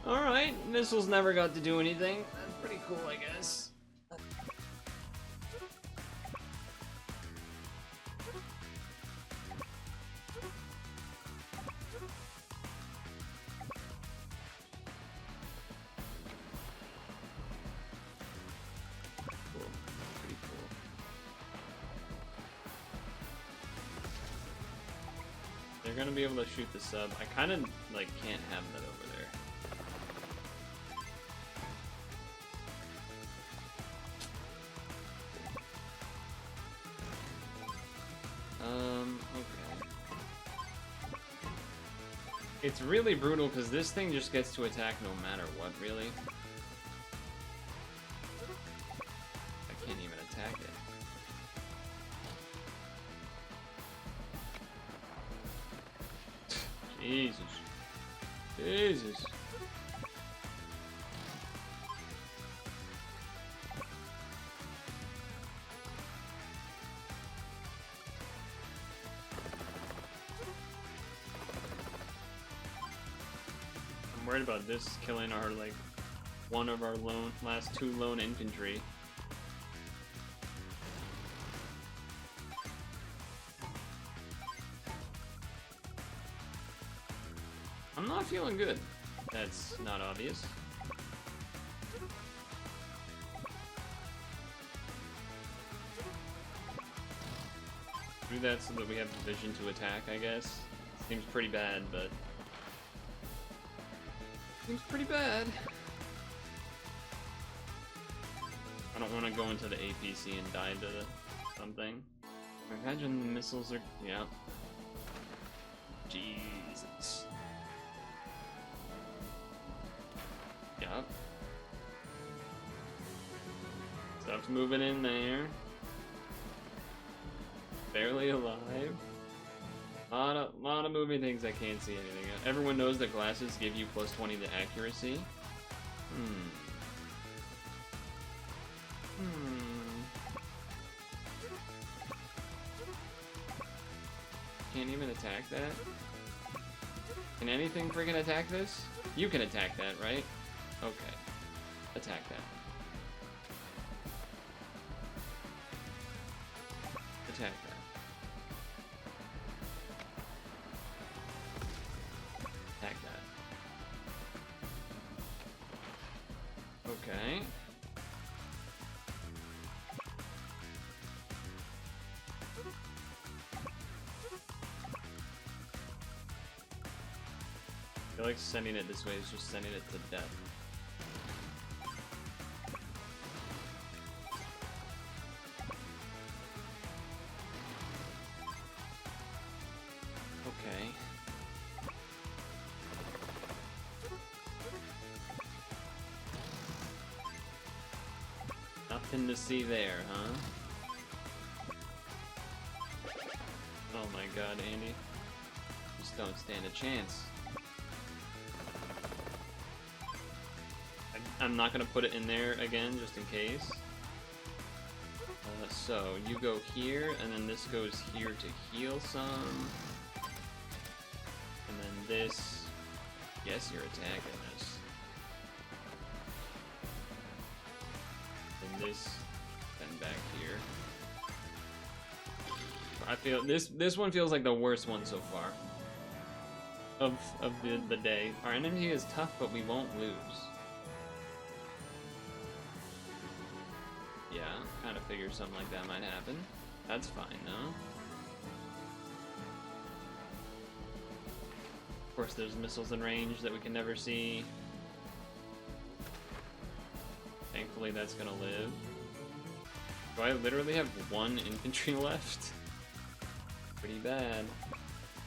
Alright, missiles never got to do anything. That's pretty cool, I guess. They're gonna be able to shoot the sub. I kind of like can't have that over there. Okay. It's really brutal because this thing just gets to attack no matter what, really. I can't even attack it. Jesus. Jesus. I'm worried about this killing our, like, one of our last 2 lone infantry. I'm not feeling good. That's not obvious. Do that so that we have the vision to attack, I guess. Seems pretty bad, but... Seems pretty bad. I don't want to go into the APC and die to something. I imagine the missiles are... yeah. Jesus. Yup. Stuff's moving in there. Barely alive. Lot of moving things I can't see anything. Everyone knows that glasses give you +20 to accuracy. Can't even attack that? Can anything friggin' attack this? You can attack that, right? Okay. Attack that. Attack that. Attack that. Okay. I feel like sending it this way is just sending it to death. Okay. Nothing to see there, huh? Oh my god, Andy. Just don't stand a chance. I'm not gonna put it in there again, just in case. So, you go here, and then this goes here to heal some. And then this... Yes, you're attacking this. And this, then back here. I feel this one feels like the worst one so far of the day. Our enemy is tough, but we won't lose. Yeah, kind of figured something like that might happen. That's fine though. Of course, there's missiles in range that we can never see. Thankfully, that's gonna live. Do I literally have one infantry left? Pretty bad.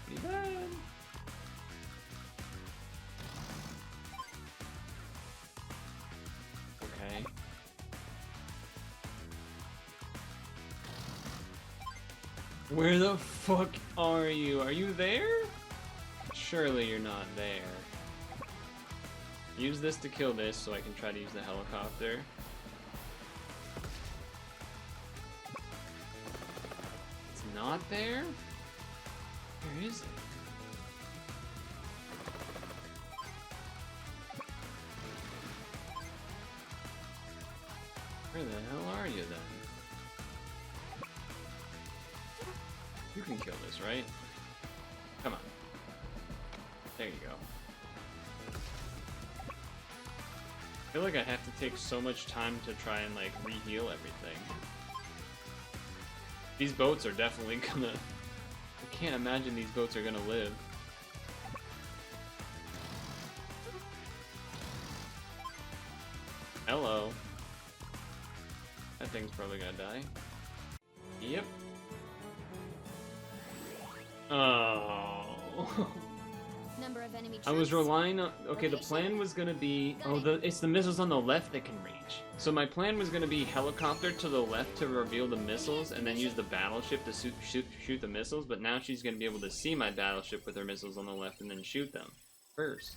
Pretty bad. Okay. Where the fuck are you? Are you there? Surely you're not there. Use this to kill this so I can try to use the helicopter. It's not there? Where is it? Where the hell are you then? You can kill this, right? Come on. There you go. I feel like I have to take so much time to try and like re-heal everything. These boats are definitely gonna... I can't imagine these boats are gonna live. Hello. That thing's probably gonna die. Yep. Oh. Number of enemy I was troops. relying on... Okay, the plan was gonna be... Oh, it's the missiles on the left that can reach. So my plan was gonna be helicopter to the left to reveal the missiles, and then use the battleship to shoot the missiles, but now she's gonna be able to see my battleship with her missiles on the left and then shoot them first.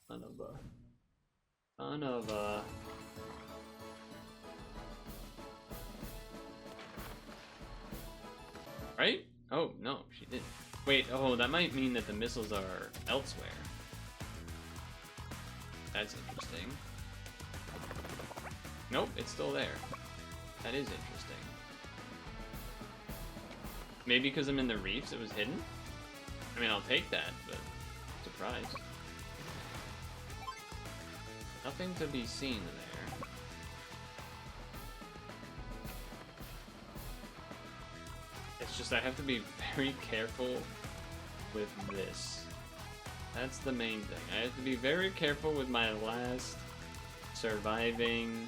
Son of a... Son of a... Right? Oh, no, she didn't. Wait, oh, that might mean that the missiles are elsewhere. That's interesting. Nope, it's still there. That is interesting. Maybe because I'm in the reefs, it was hidden? I mean, I'll take that, but surprise. Nothing to be seen there. It's just I have to be very careful with this. That's the main thing. I have to be very careful with my last surviving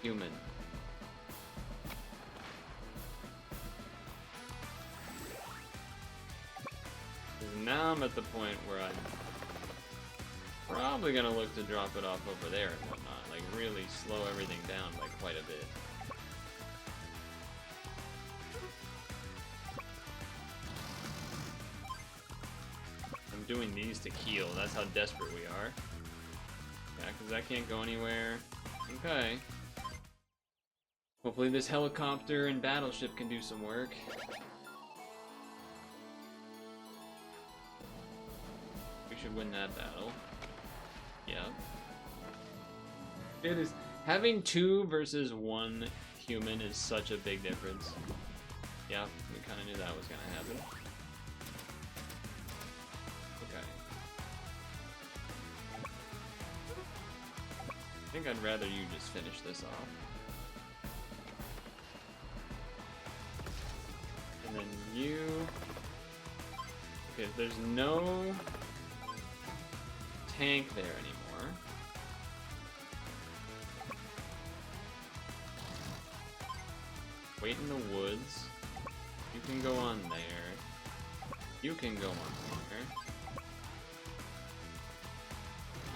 human. Now I'm at the point where I'm probably gonna look to drop it off over there and whatnot. Like really slow everything down by quite a bit. I'm doing these to heal. That's how desperate we are. Yeah, because I can't go anywhere. Okay. Hopefully this helicopter and battleship can do some work. We should win that battle. Yeah. It is... Having 2 versus 1 human is such a big difference. Yeah, we kind of knew that was going to happen. think I'd rather you just finish this off. And then you... Okay, there's no tank there anymore. Wait in the woods. You can go on there. You can go on there.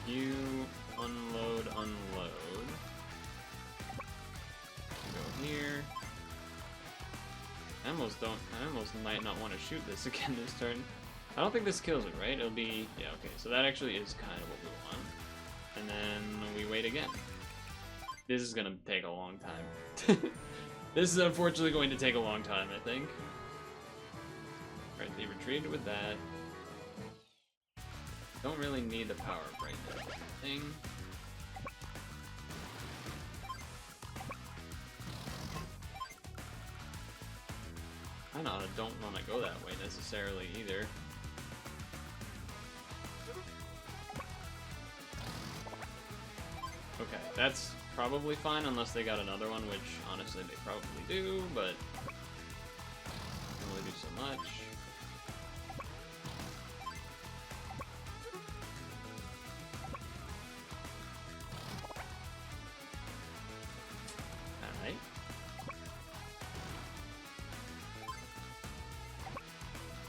You unload. Go here. I almost might not want to shoot this again this turn. I don't think this kills it, right? It'll be, yeah, okay. So that actually is kind of what we want. And then we wait again. This is gonna take a long time. This is unfortunately going to take a long time, I think. Alright, they retreated with that. Don't really need the power up right now. Thing. I don't want to go that way necessarily either. Okay, that's probably fine unless they got another one, which honestly they probably do, but can only do so much. Alright.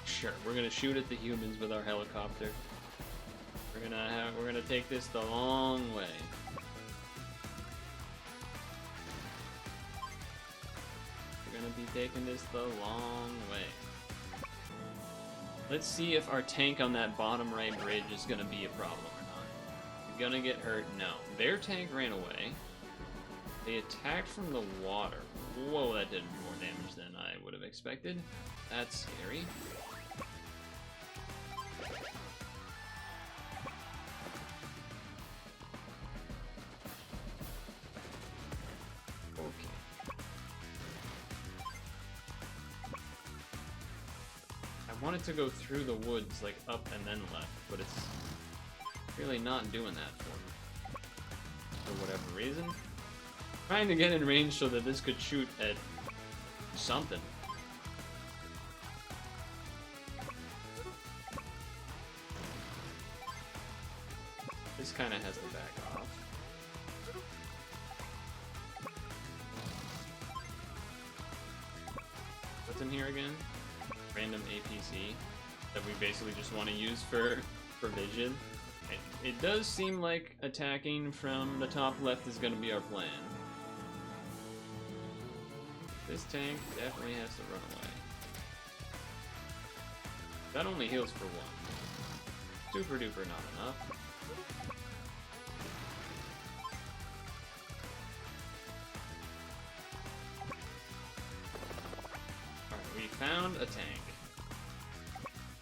Sure, we're gonna shoot at the humans with our helicopter. We're gonna take this the long way. Be taking this the long way. Let's see if our tank on that bottom right bridge is gonna be a problem or not. You're gonna get hurt? No. Their tank ran away. They attacked from the water. Whoa, that did more damage than I would have expected. That's scary. I wanted to go through the woods, like up and then left, but it's really not doing that for me. For whatever reason. Trying to get in range so that this could shoot at something. This kind of has to back off. What's in here again? Random APC that we basically just want to use for vision. It does seem like attacking from the top left is going to be our plan. This tank definitely has to run away. That only heals for one. Super duper not enough. Alright, we found a tank.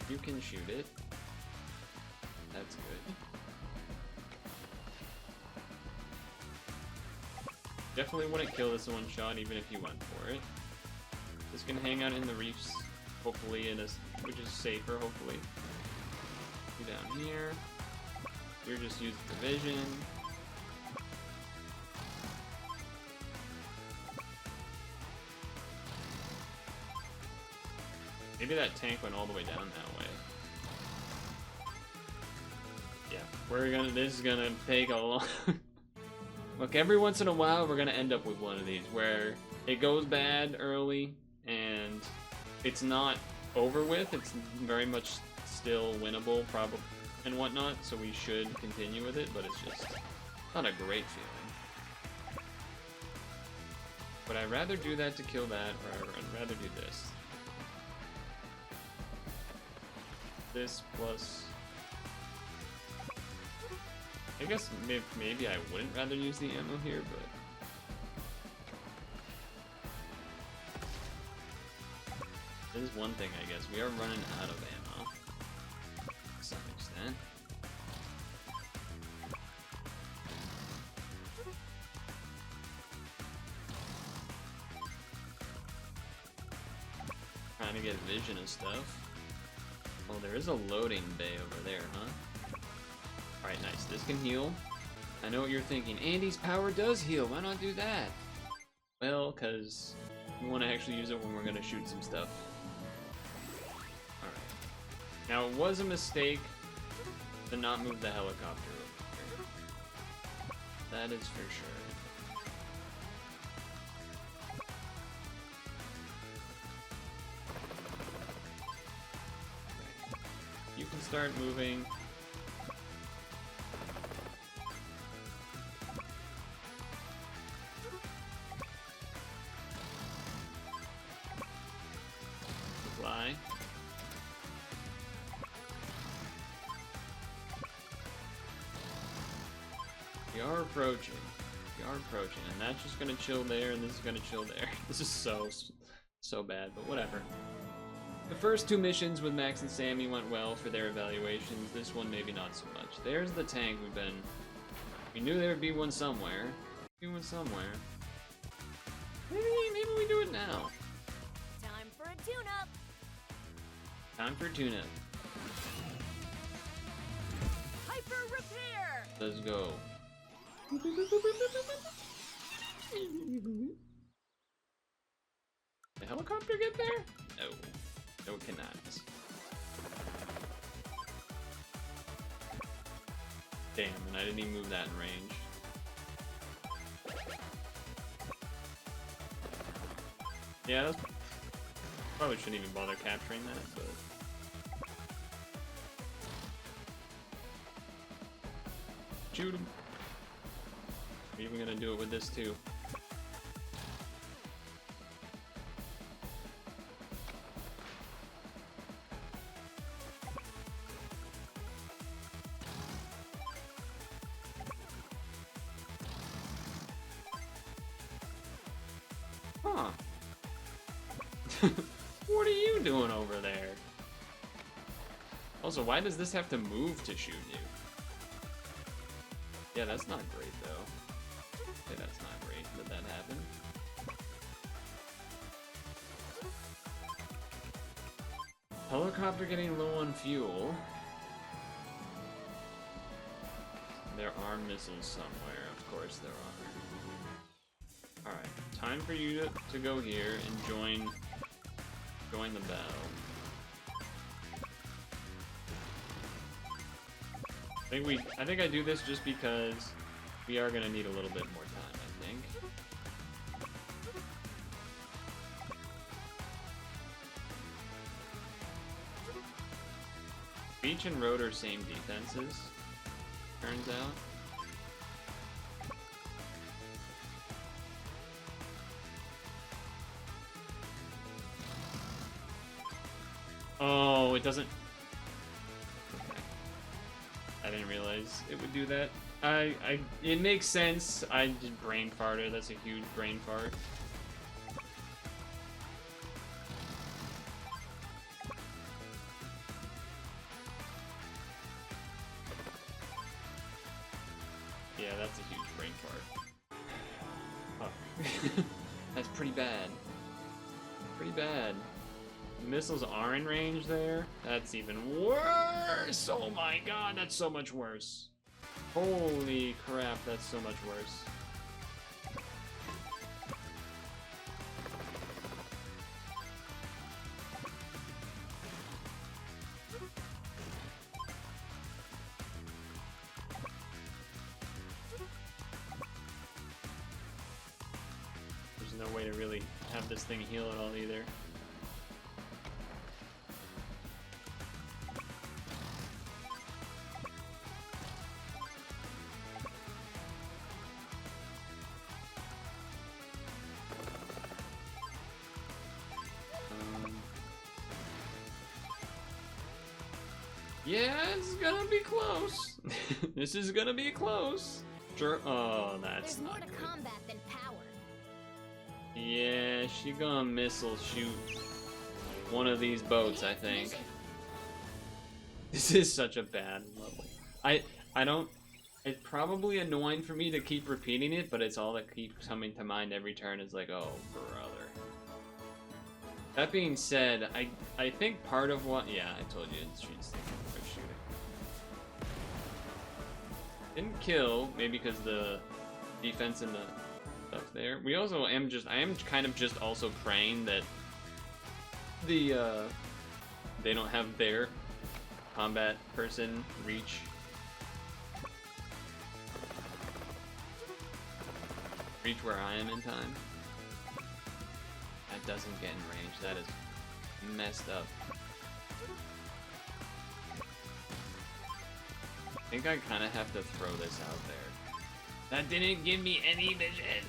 You can shoot it. That's good. Definitely wouldn't kill this one shot even if you went for it. This can hang out in the reefs, hopefully, which is safer, hopefully. You down here. You're just using the vision. Maybe that tank went all the way down that way. Yeah, this is gonna take a long... Look, every once in a while we're gonna end up with one of these where it goes bad early and it's not over with, it's very much still winnable probably and whatnot, so we should continue with it, but it's just not a great feeling. Would I rather do that to kill that, or I'd rather do this? This plus... I guess maybe I wouldn't rather use the ammo here, but... This is one thing, I guess. We are running out of ammo. To some extent. Trying to get vision and stuff. Oh, there is a loading bay over there, huh? Alright, nice. This can heal. I know what you're thinking. Andy's power does heal. Why not do that? Well, because we want to actually use it when we're going to shoot some stuff. Alright. Now, it was a mistake to not move the helicopter over here. That is for sure. You can start moving. Fly. We are approaching. We are approaching, and that's just gonna chill there, and this is gonna chill there. This is so bad, but whatever. The first two missions with Max and Sammy went well for their evaluations. This one maybe not so much. There's the tank we've been. We knew there would be one somewhere. Maybe we do it now. Time for a tune-up. Time for tune-up. Hyper repair. Let's go. The helicopter get there? No. No, it cannot. Damn, and I didn't even move that in range. Yeah, that's... Probably shouldn't even bother capturing that, but... Shoot him! We're even gonna do it with this too. Huh. What are you doing over there? Also, why does this have to move to shoot you? Yeah, that's not great though. Okay, that's not great that that happened. Helicopter getting low on fuel. There are missiles somewhere, of course there are. Alright, time for you to go here and join the battle. I think I do this just because we are gonna need a little bit more time, I think. Beach and road are same defenses, turns out. Oh, it doesn't... Okay. I didn't realize it would do that. It makes sense. I did brain farted. That's a huge brain fart. Yeah, that's a huge brain fart. Oh. That's pretty bad. Pretty bad. Missiles are in range there. That's even worse! Oh my god, that's so much worse. Holy crap, that's so much worse. There's no way to really have this thing heal at all either. Yeah, it's gonna be close. This is gonna be close. Sure. Oh, that's There's more not to good. combat than power. Yeah, she gonna missile shoot one of these boats, I think. This is such a bad level. I don't... It's probably annoying for me to keep repeating it, but it's all that keeps coming to mind every turn is like, oh, brother. That being said, I think part of what... Yeah, I told you she's thinking of shooting. Didn't kill, maybe because the defense and the stuff there. We also I am kind of just also praying that the they don't have their combat person reach where I am in time. That doesn't get in range. That is messed up. I think I kind of have to throw this out there. That didn't give me any vision.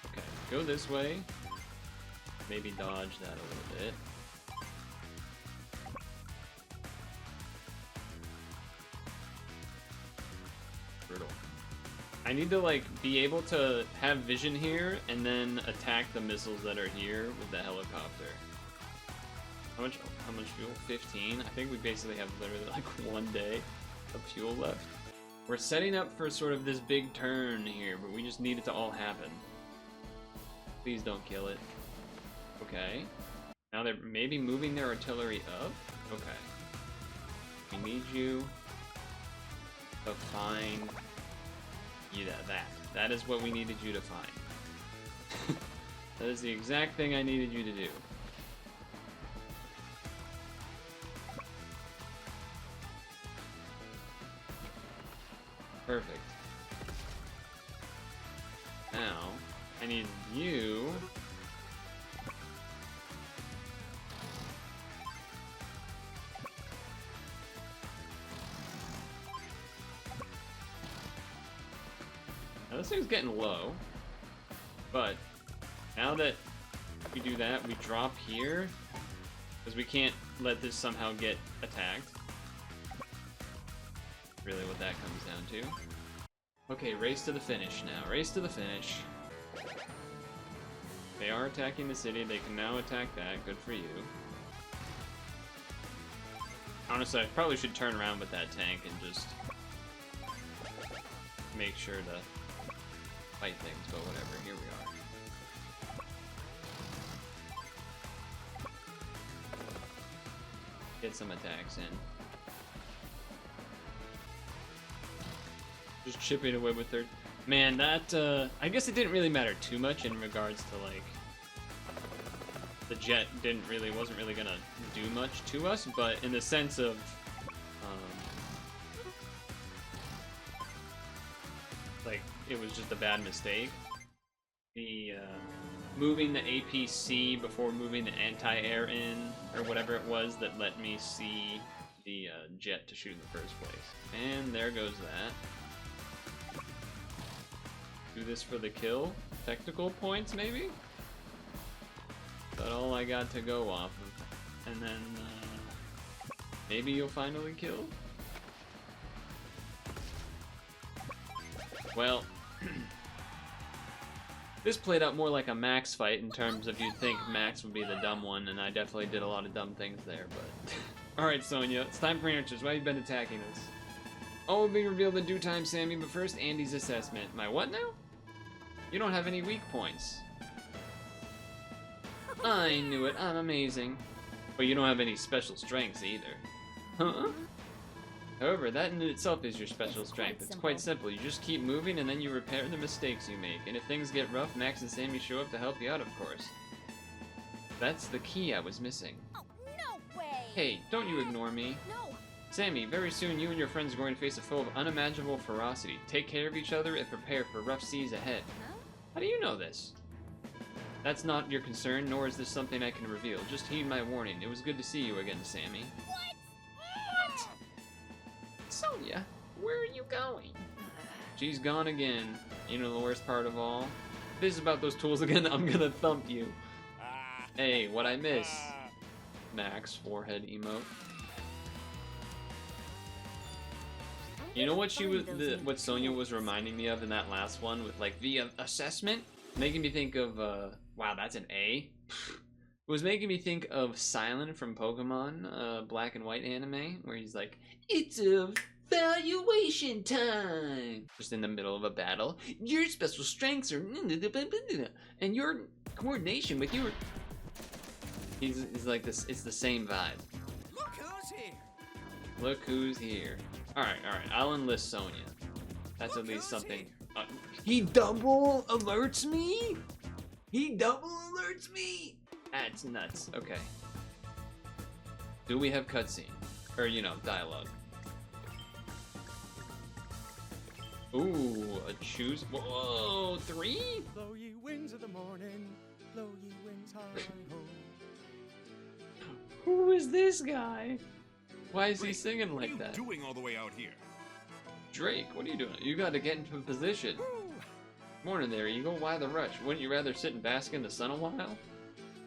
Okay, go this way. Maybe dodge that a little bit. Brutal. I need to like be able to have vision here and then attack the missiles that are here with the helicopter. How much fuel? 15. I think we basically have literally like 1 day of fuel left. We're setting up for sort of this big turn here, but we just need it to all happen. Please don't kill it. Okay. Now they're maybe moving their artillery up. Okay. We need you to find that is what we needed you to find. That is the exact thing I needed you to do. Perfect. Now, I need you this thing's getting low, but now that we do that, we drop here, because we can't let this somehow get attacked. Really what that comes down to. Okay, race to the finish now. Race to the finish. They are attacking the city. They can now attack that. Good for you. Honestly, I probably should turn around with that tank and just make sure to fight things, but whatever, here we are. Get some attacks in. Just chipping away with her. Man, that, I guess it didn't really matter too much in regards to, like, the jet wasn't really gonna do much to us, but in the sense of, like, it was just a bad mistake. The, moving the APC before moving the anti-air in, or whatever it was that let me see the, jet to shoot in the first place. And there goes that. Do this for the kill. Technical points, maybe? That's all I got to go off of. And then, maybe you'll finally kill? Well, this played out more like a Max fight in terms of you'd think Max would be the dumb one, and I definitely did a lot of dumb things there, but... Alright, Sonya, it's time for answers. Why have you been attacking us? All will be revealed in due time, Sammy, but first, Andy's assessment. My what now? You don't have any weak points. I knew it. I'm amazing. But you don't have any special strengths either. Huh? However, that in itself is your special strength. It's quite simple. You just keep moving and then you repair the mistakes you make. And if things get rough, Max and Sammy show up to help you out, of course. That's the key I was missing. Oh, no way! Hey, don't you ignore me. No! Sammy, very soon you and your friends are going to face a foe of unimaginable ferocity. Take care of each other and prepare for rough seas ahead. Huh? How do you know this? That's not your concern, nor is this something I can reveal. Just heed my warning. It was good to see you again, Sammy. What? Sonya, where are you going? She's gone again. You know the worst part of all? If this is about those tools again, I'm gonna thump you. Hey, what I miss? Max, forehead emote. You know what what Sonya was reminding me of in that last one with like the assessment? Making me think of, wow, that's an A? It was making me think of Silent from Pokemon, Black and White anime, where he's like, it's a Evaluation time! Just in the middle of a battle. Your special strengths are... And your coordination with your... He's like this, it's the same vibe. Look who's here. Look who's here. Alright, I'll enlist Sonya. That's at least something. He double alerts me? He double alerts me? That's nuts. Okay. Do we have cutscene? Or, you know, dialogue. Ooh, a choose. Whoa, 3? Blow ye winds of the morning, blow ye winds high ho. Who is this guy? Why is he singing like that? What are you doing all the way out here? Drake, what are you doing? You gotta get into a position. Morning there, Eagle. Why the rush? Wouldn't you rather sit and bask in the sun a while?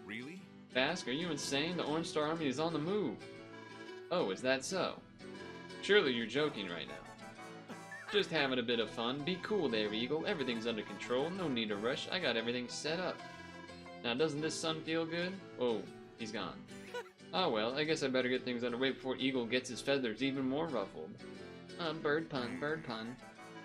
Really? Bask? Are you insane? The Orange Star Army is on the move. Oh, is that so? Surely you're joking right now. Just having a bit of fun. Be cool there, Eagle. Everything's under control. No need to rush. I got everything set up. Now, doesn't this sun feel good? Oh, he's gone. Oh well, I guess I better get things underway before Eagle gets his feathers even more ruffled. Bird pun, bird pun.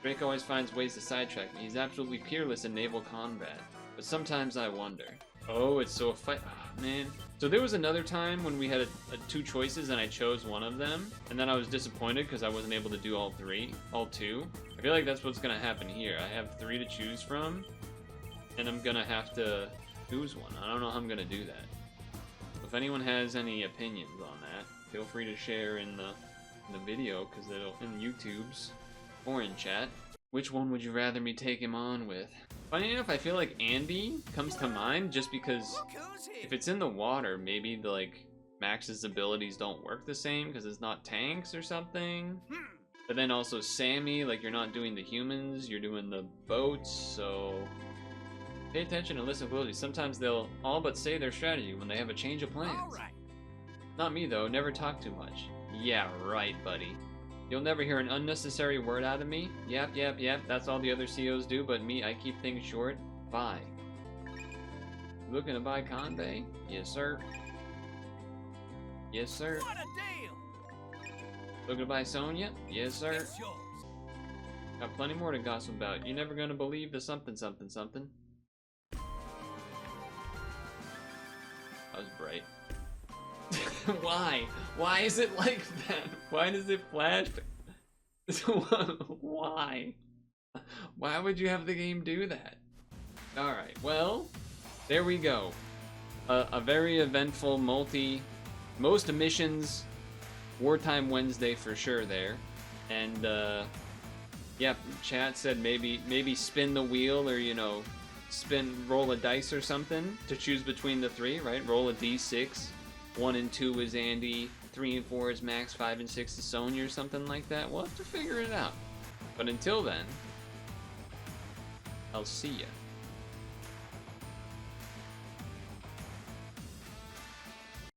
Drake always finds ways to sidetrack me. He's absolutely peerless in naval combat. But sometimes I wonder. Oh, it's so a fight. Oh, man. So there was another time when we had two choices and I chose one of them. And then I was disappointed because I wasn't able to do all two. I feel like that's what's going to happen here. I have 3 to choose from. And I'm going to have to choose one. I don't know how I'm going to do that. If anyone has any opinions on that, feel free to share in the video, because it'll in YouTube's or in chat. Which one would you rather me take him on with? Funny enough, I feel like Andy comes to mind just because Look who's here. if it's in the water, maybe the Max's abilities don't work the same because it's not tanks or something. But then also Sammy, like you're not doing the humans, you're doing the boats, so pay attention and listen closely. Sometimes they'll all but say their strategy when they have a change of plans. All right. Not me though, never talk too much. Yeah, right, buddy. You'll never hear an unnecessary word out of me. Yep, that's all the other COs do, but me, I keep things short. Bye. Looking to buy Convey? Yes, sir. Yes, sir. What a deal. Looking to buy Sonya? Yes, sir. It's yours. Got plenty more to gossip about. You're never gonna believe the something. That was bright. Why? Why is it like that? Why does it flash? Why? Why would you have the game do that? Alright, well, there we go. A very eventful most missions, Wartime Wednesday for sure there. And, yeah, chat said maybe spin the wheel or, you know, roll a dice or something to choose between the 3, right? Roll a d6. 1 and 2 is Andy, 3 and 4 is Max, 5 and 6 is Sonya or something like that. We'll have to figure it out. But until then, I'll see ya.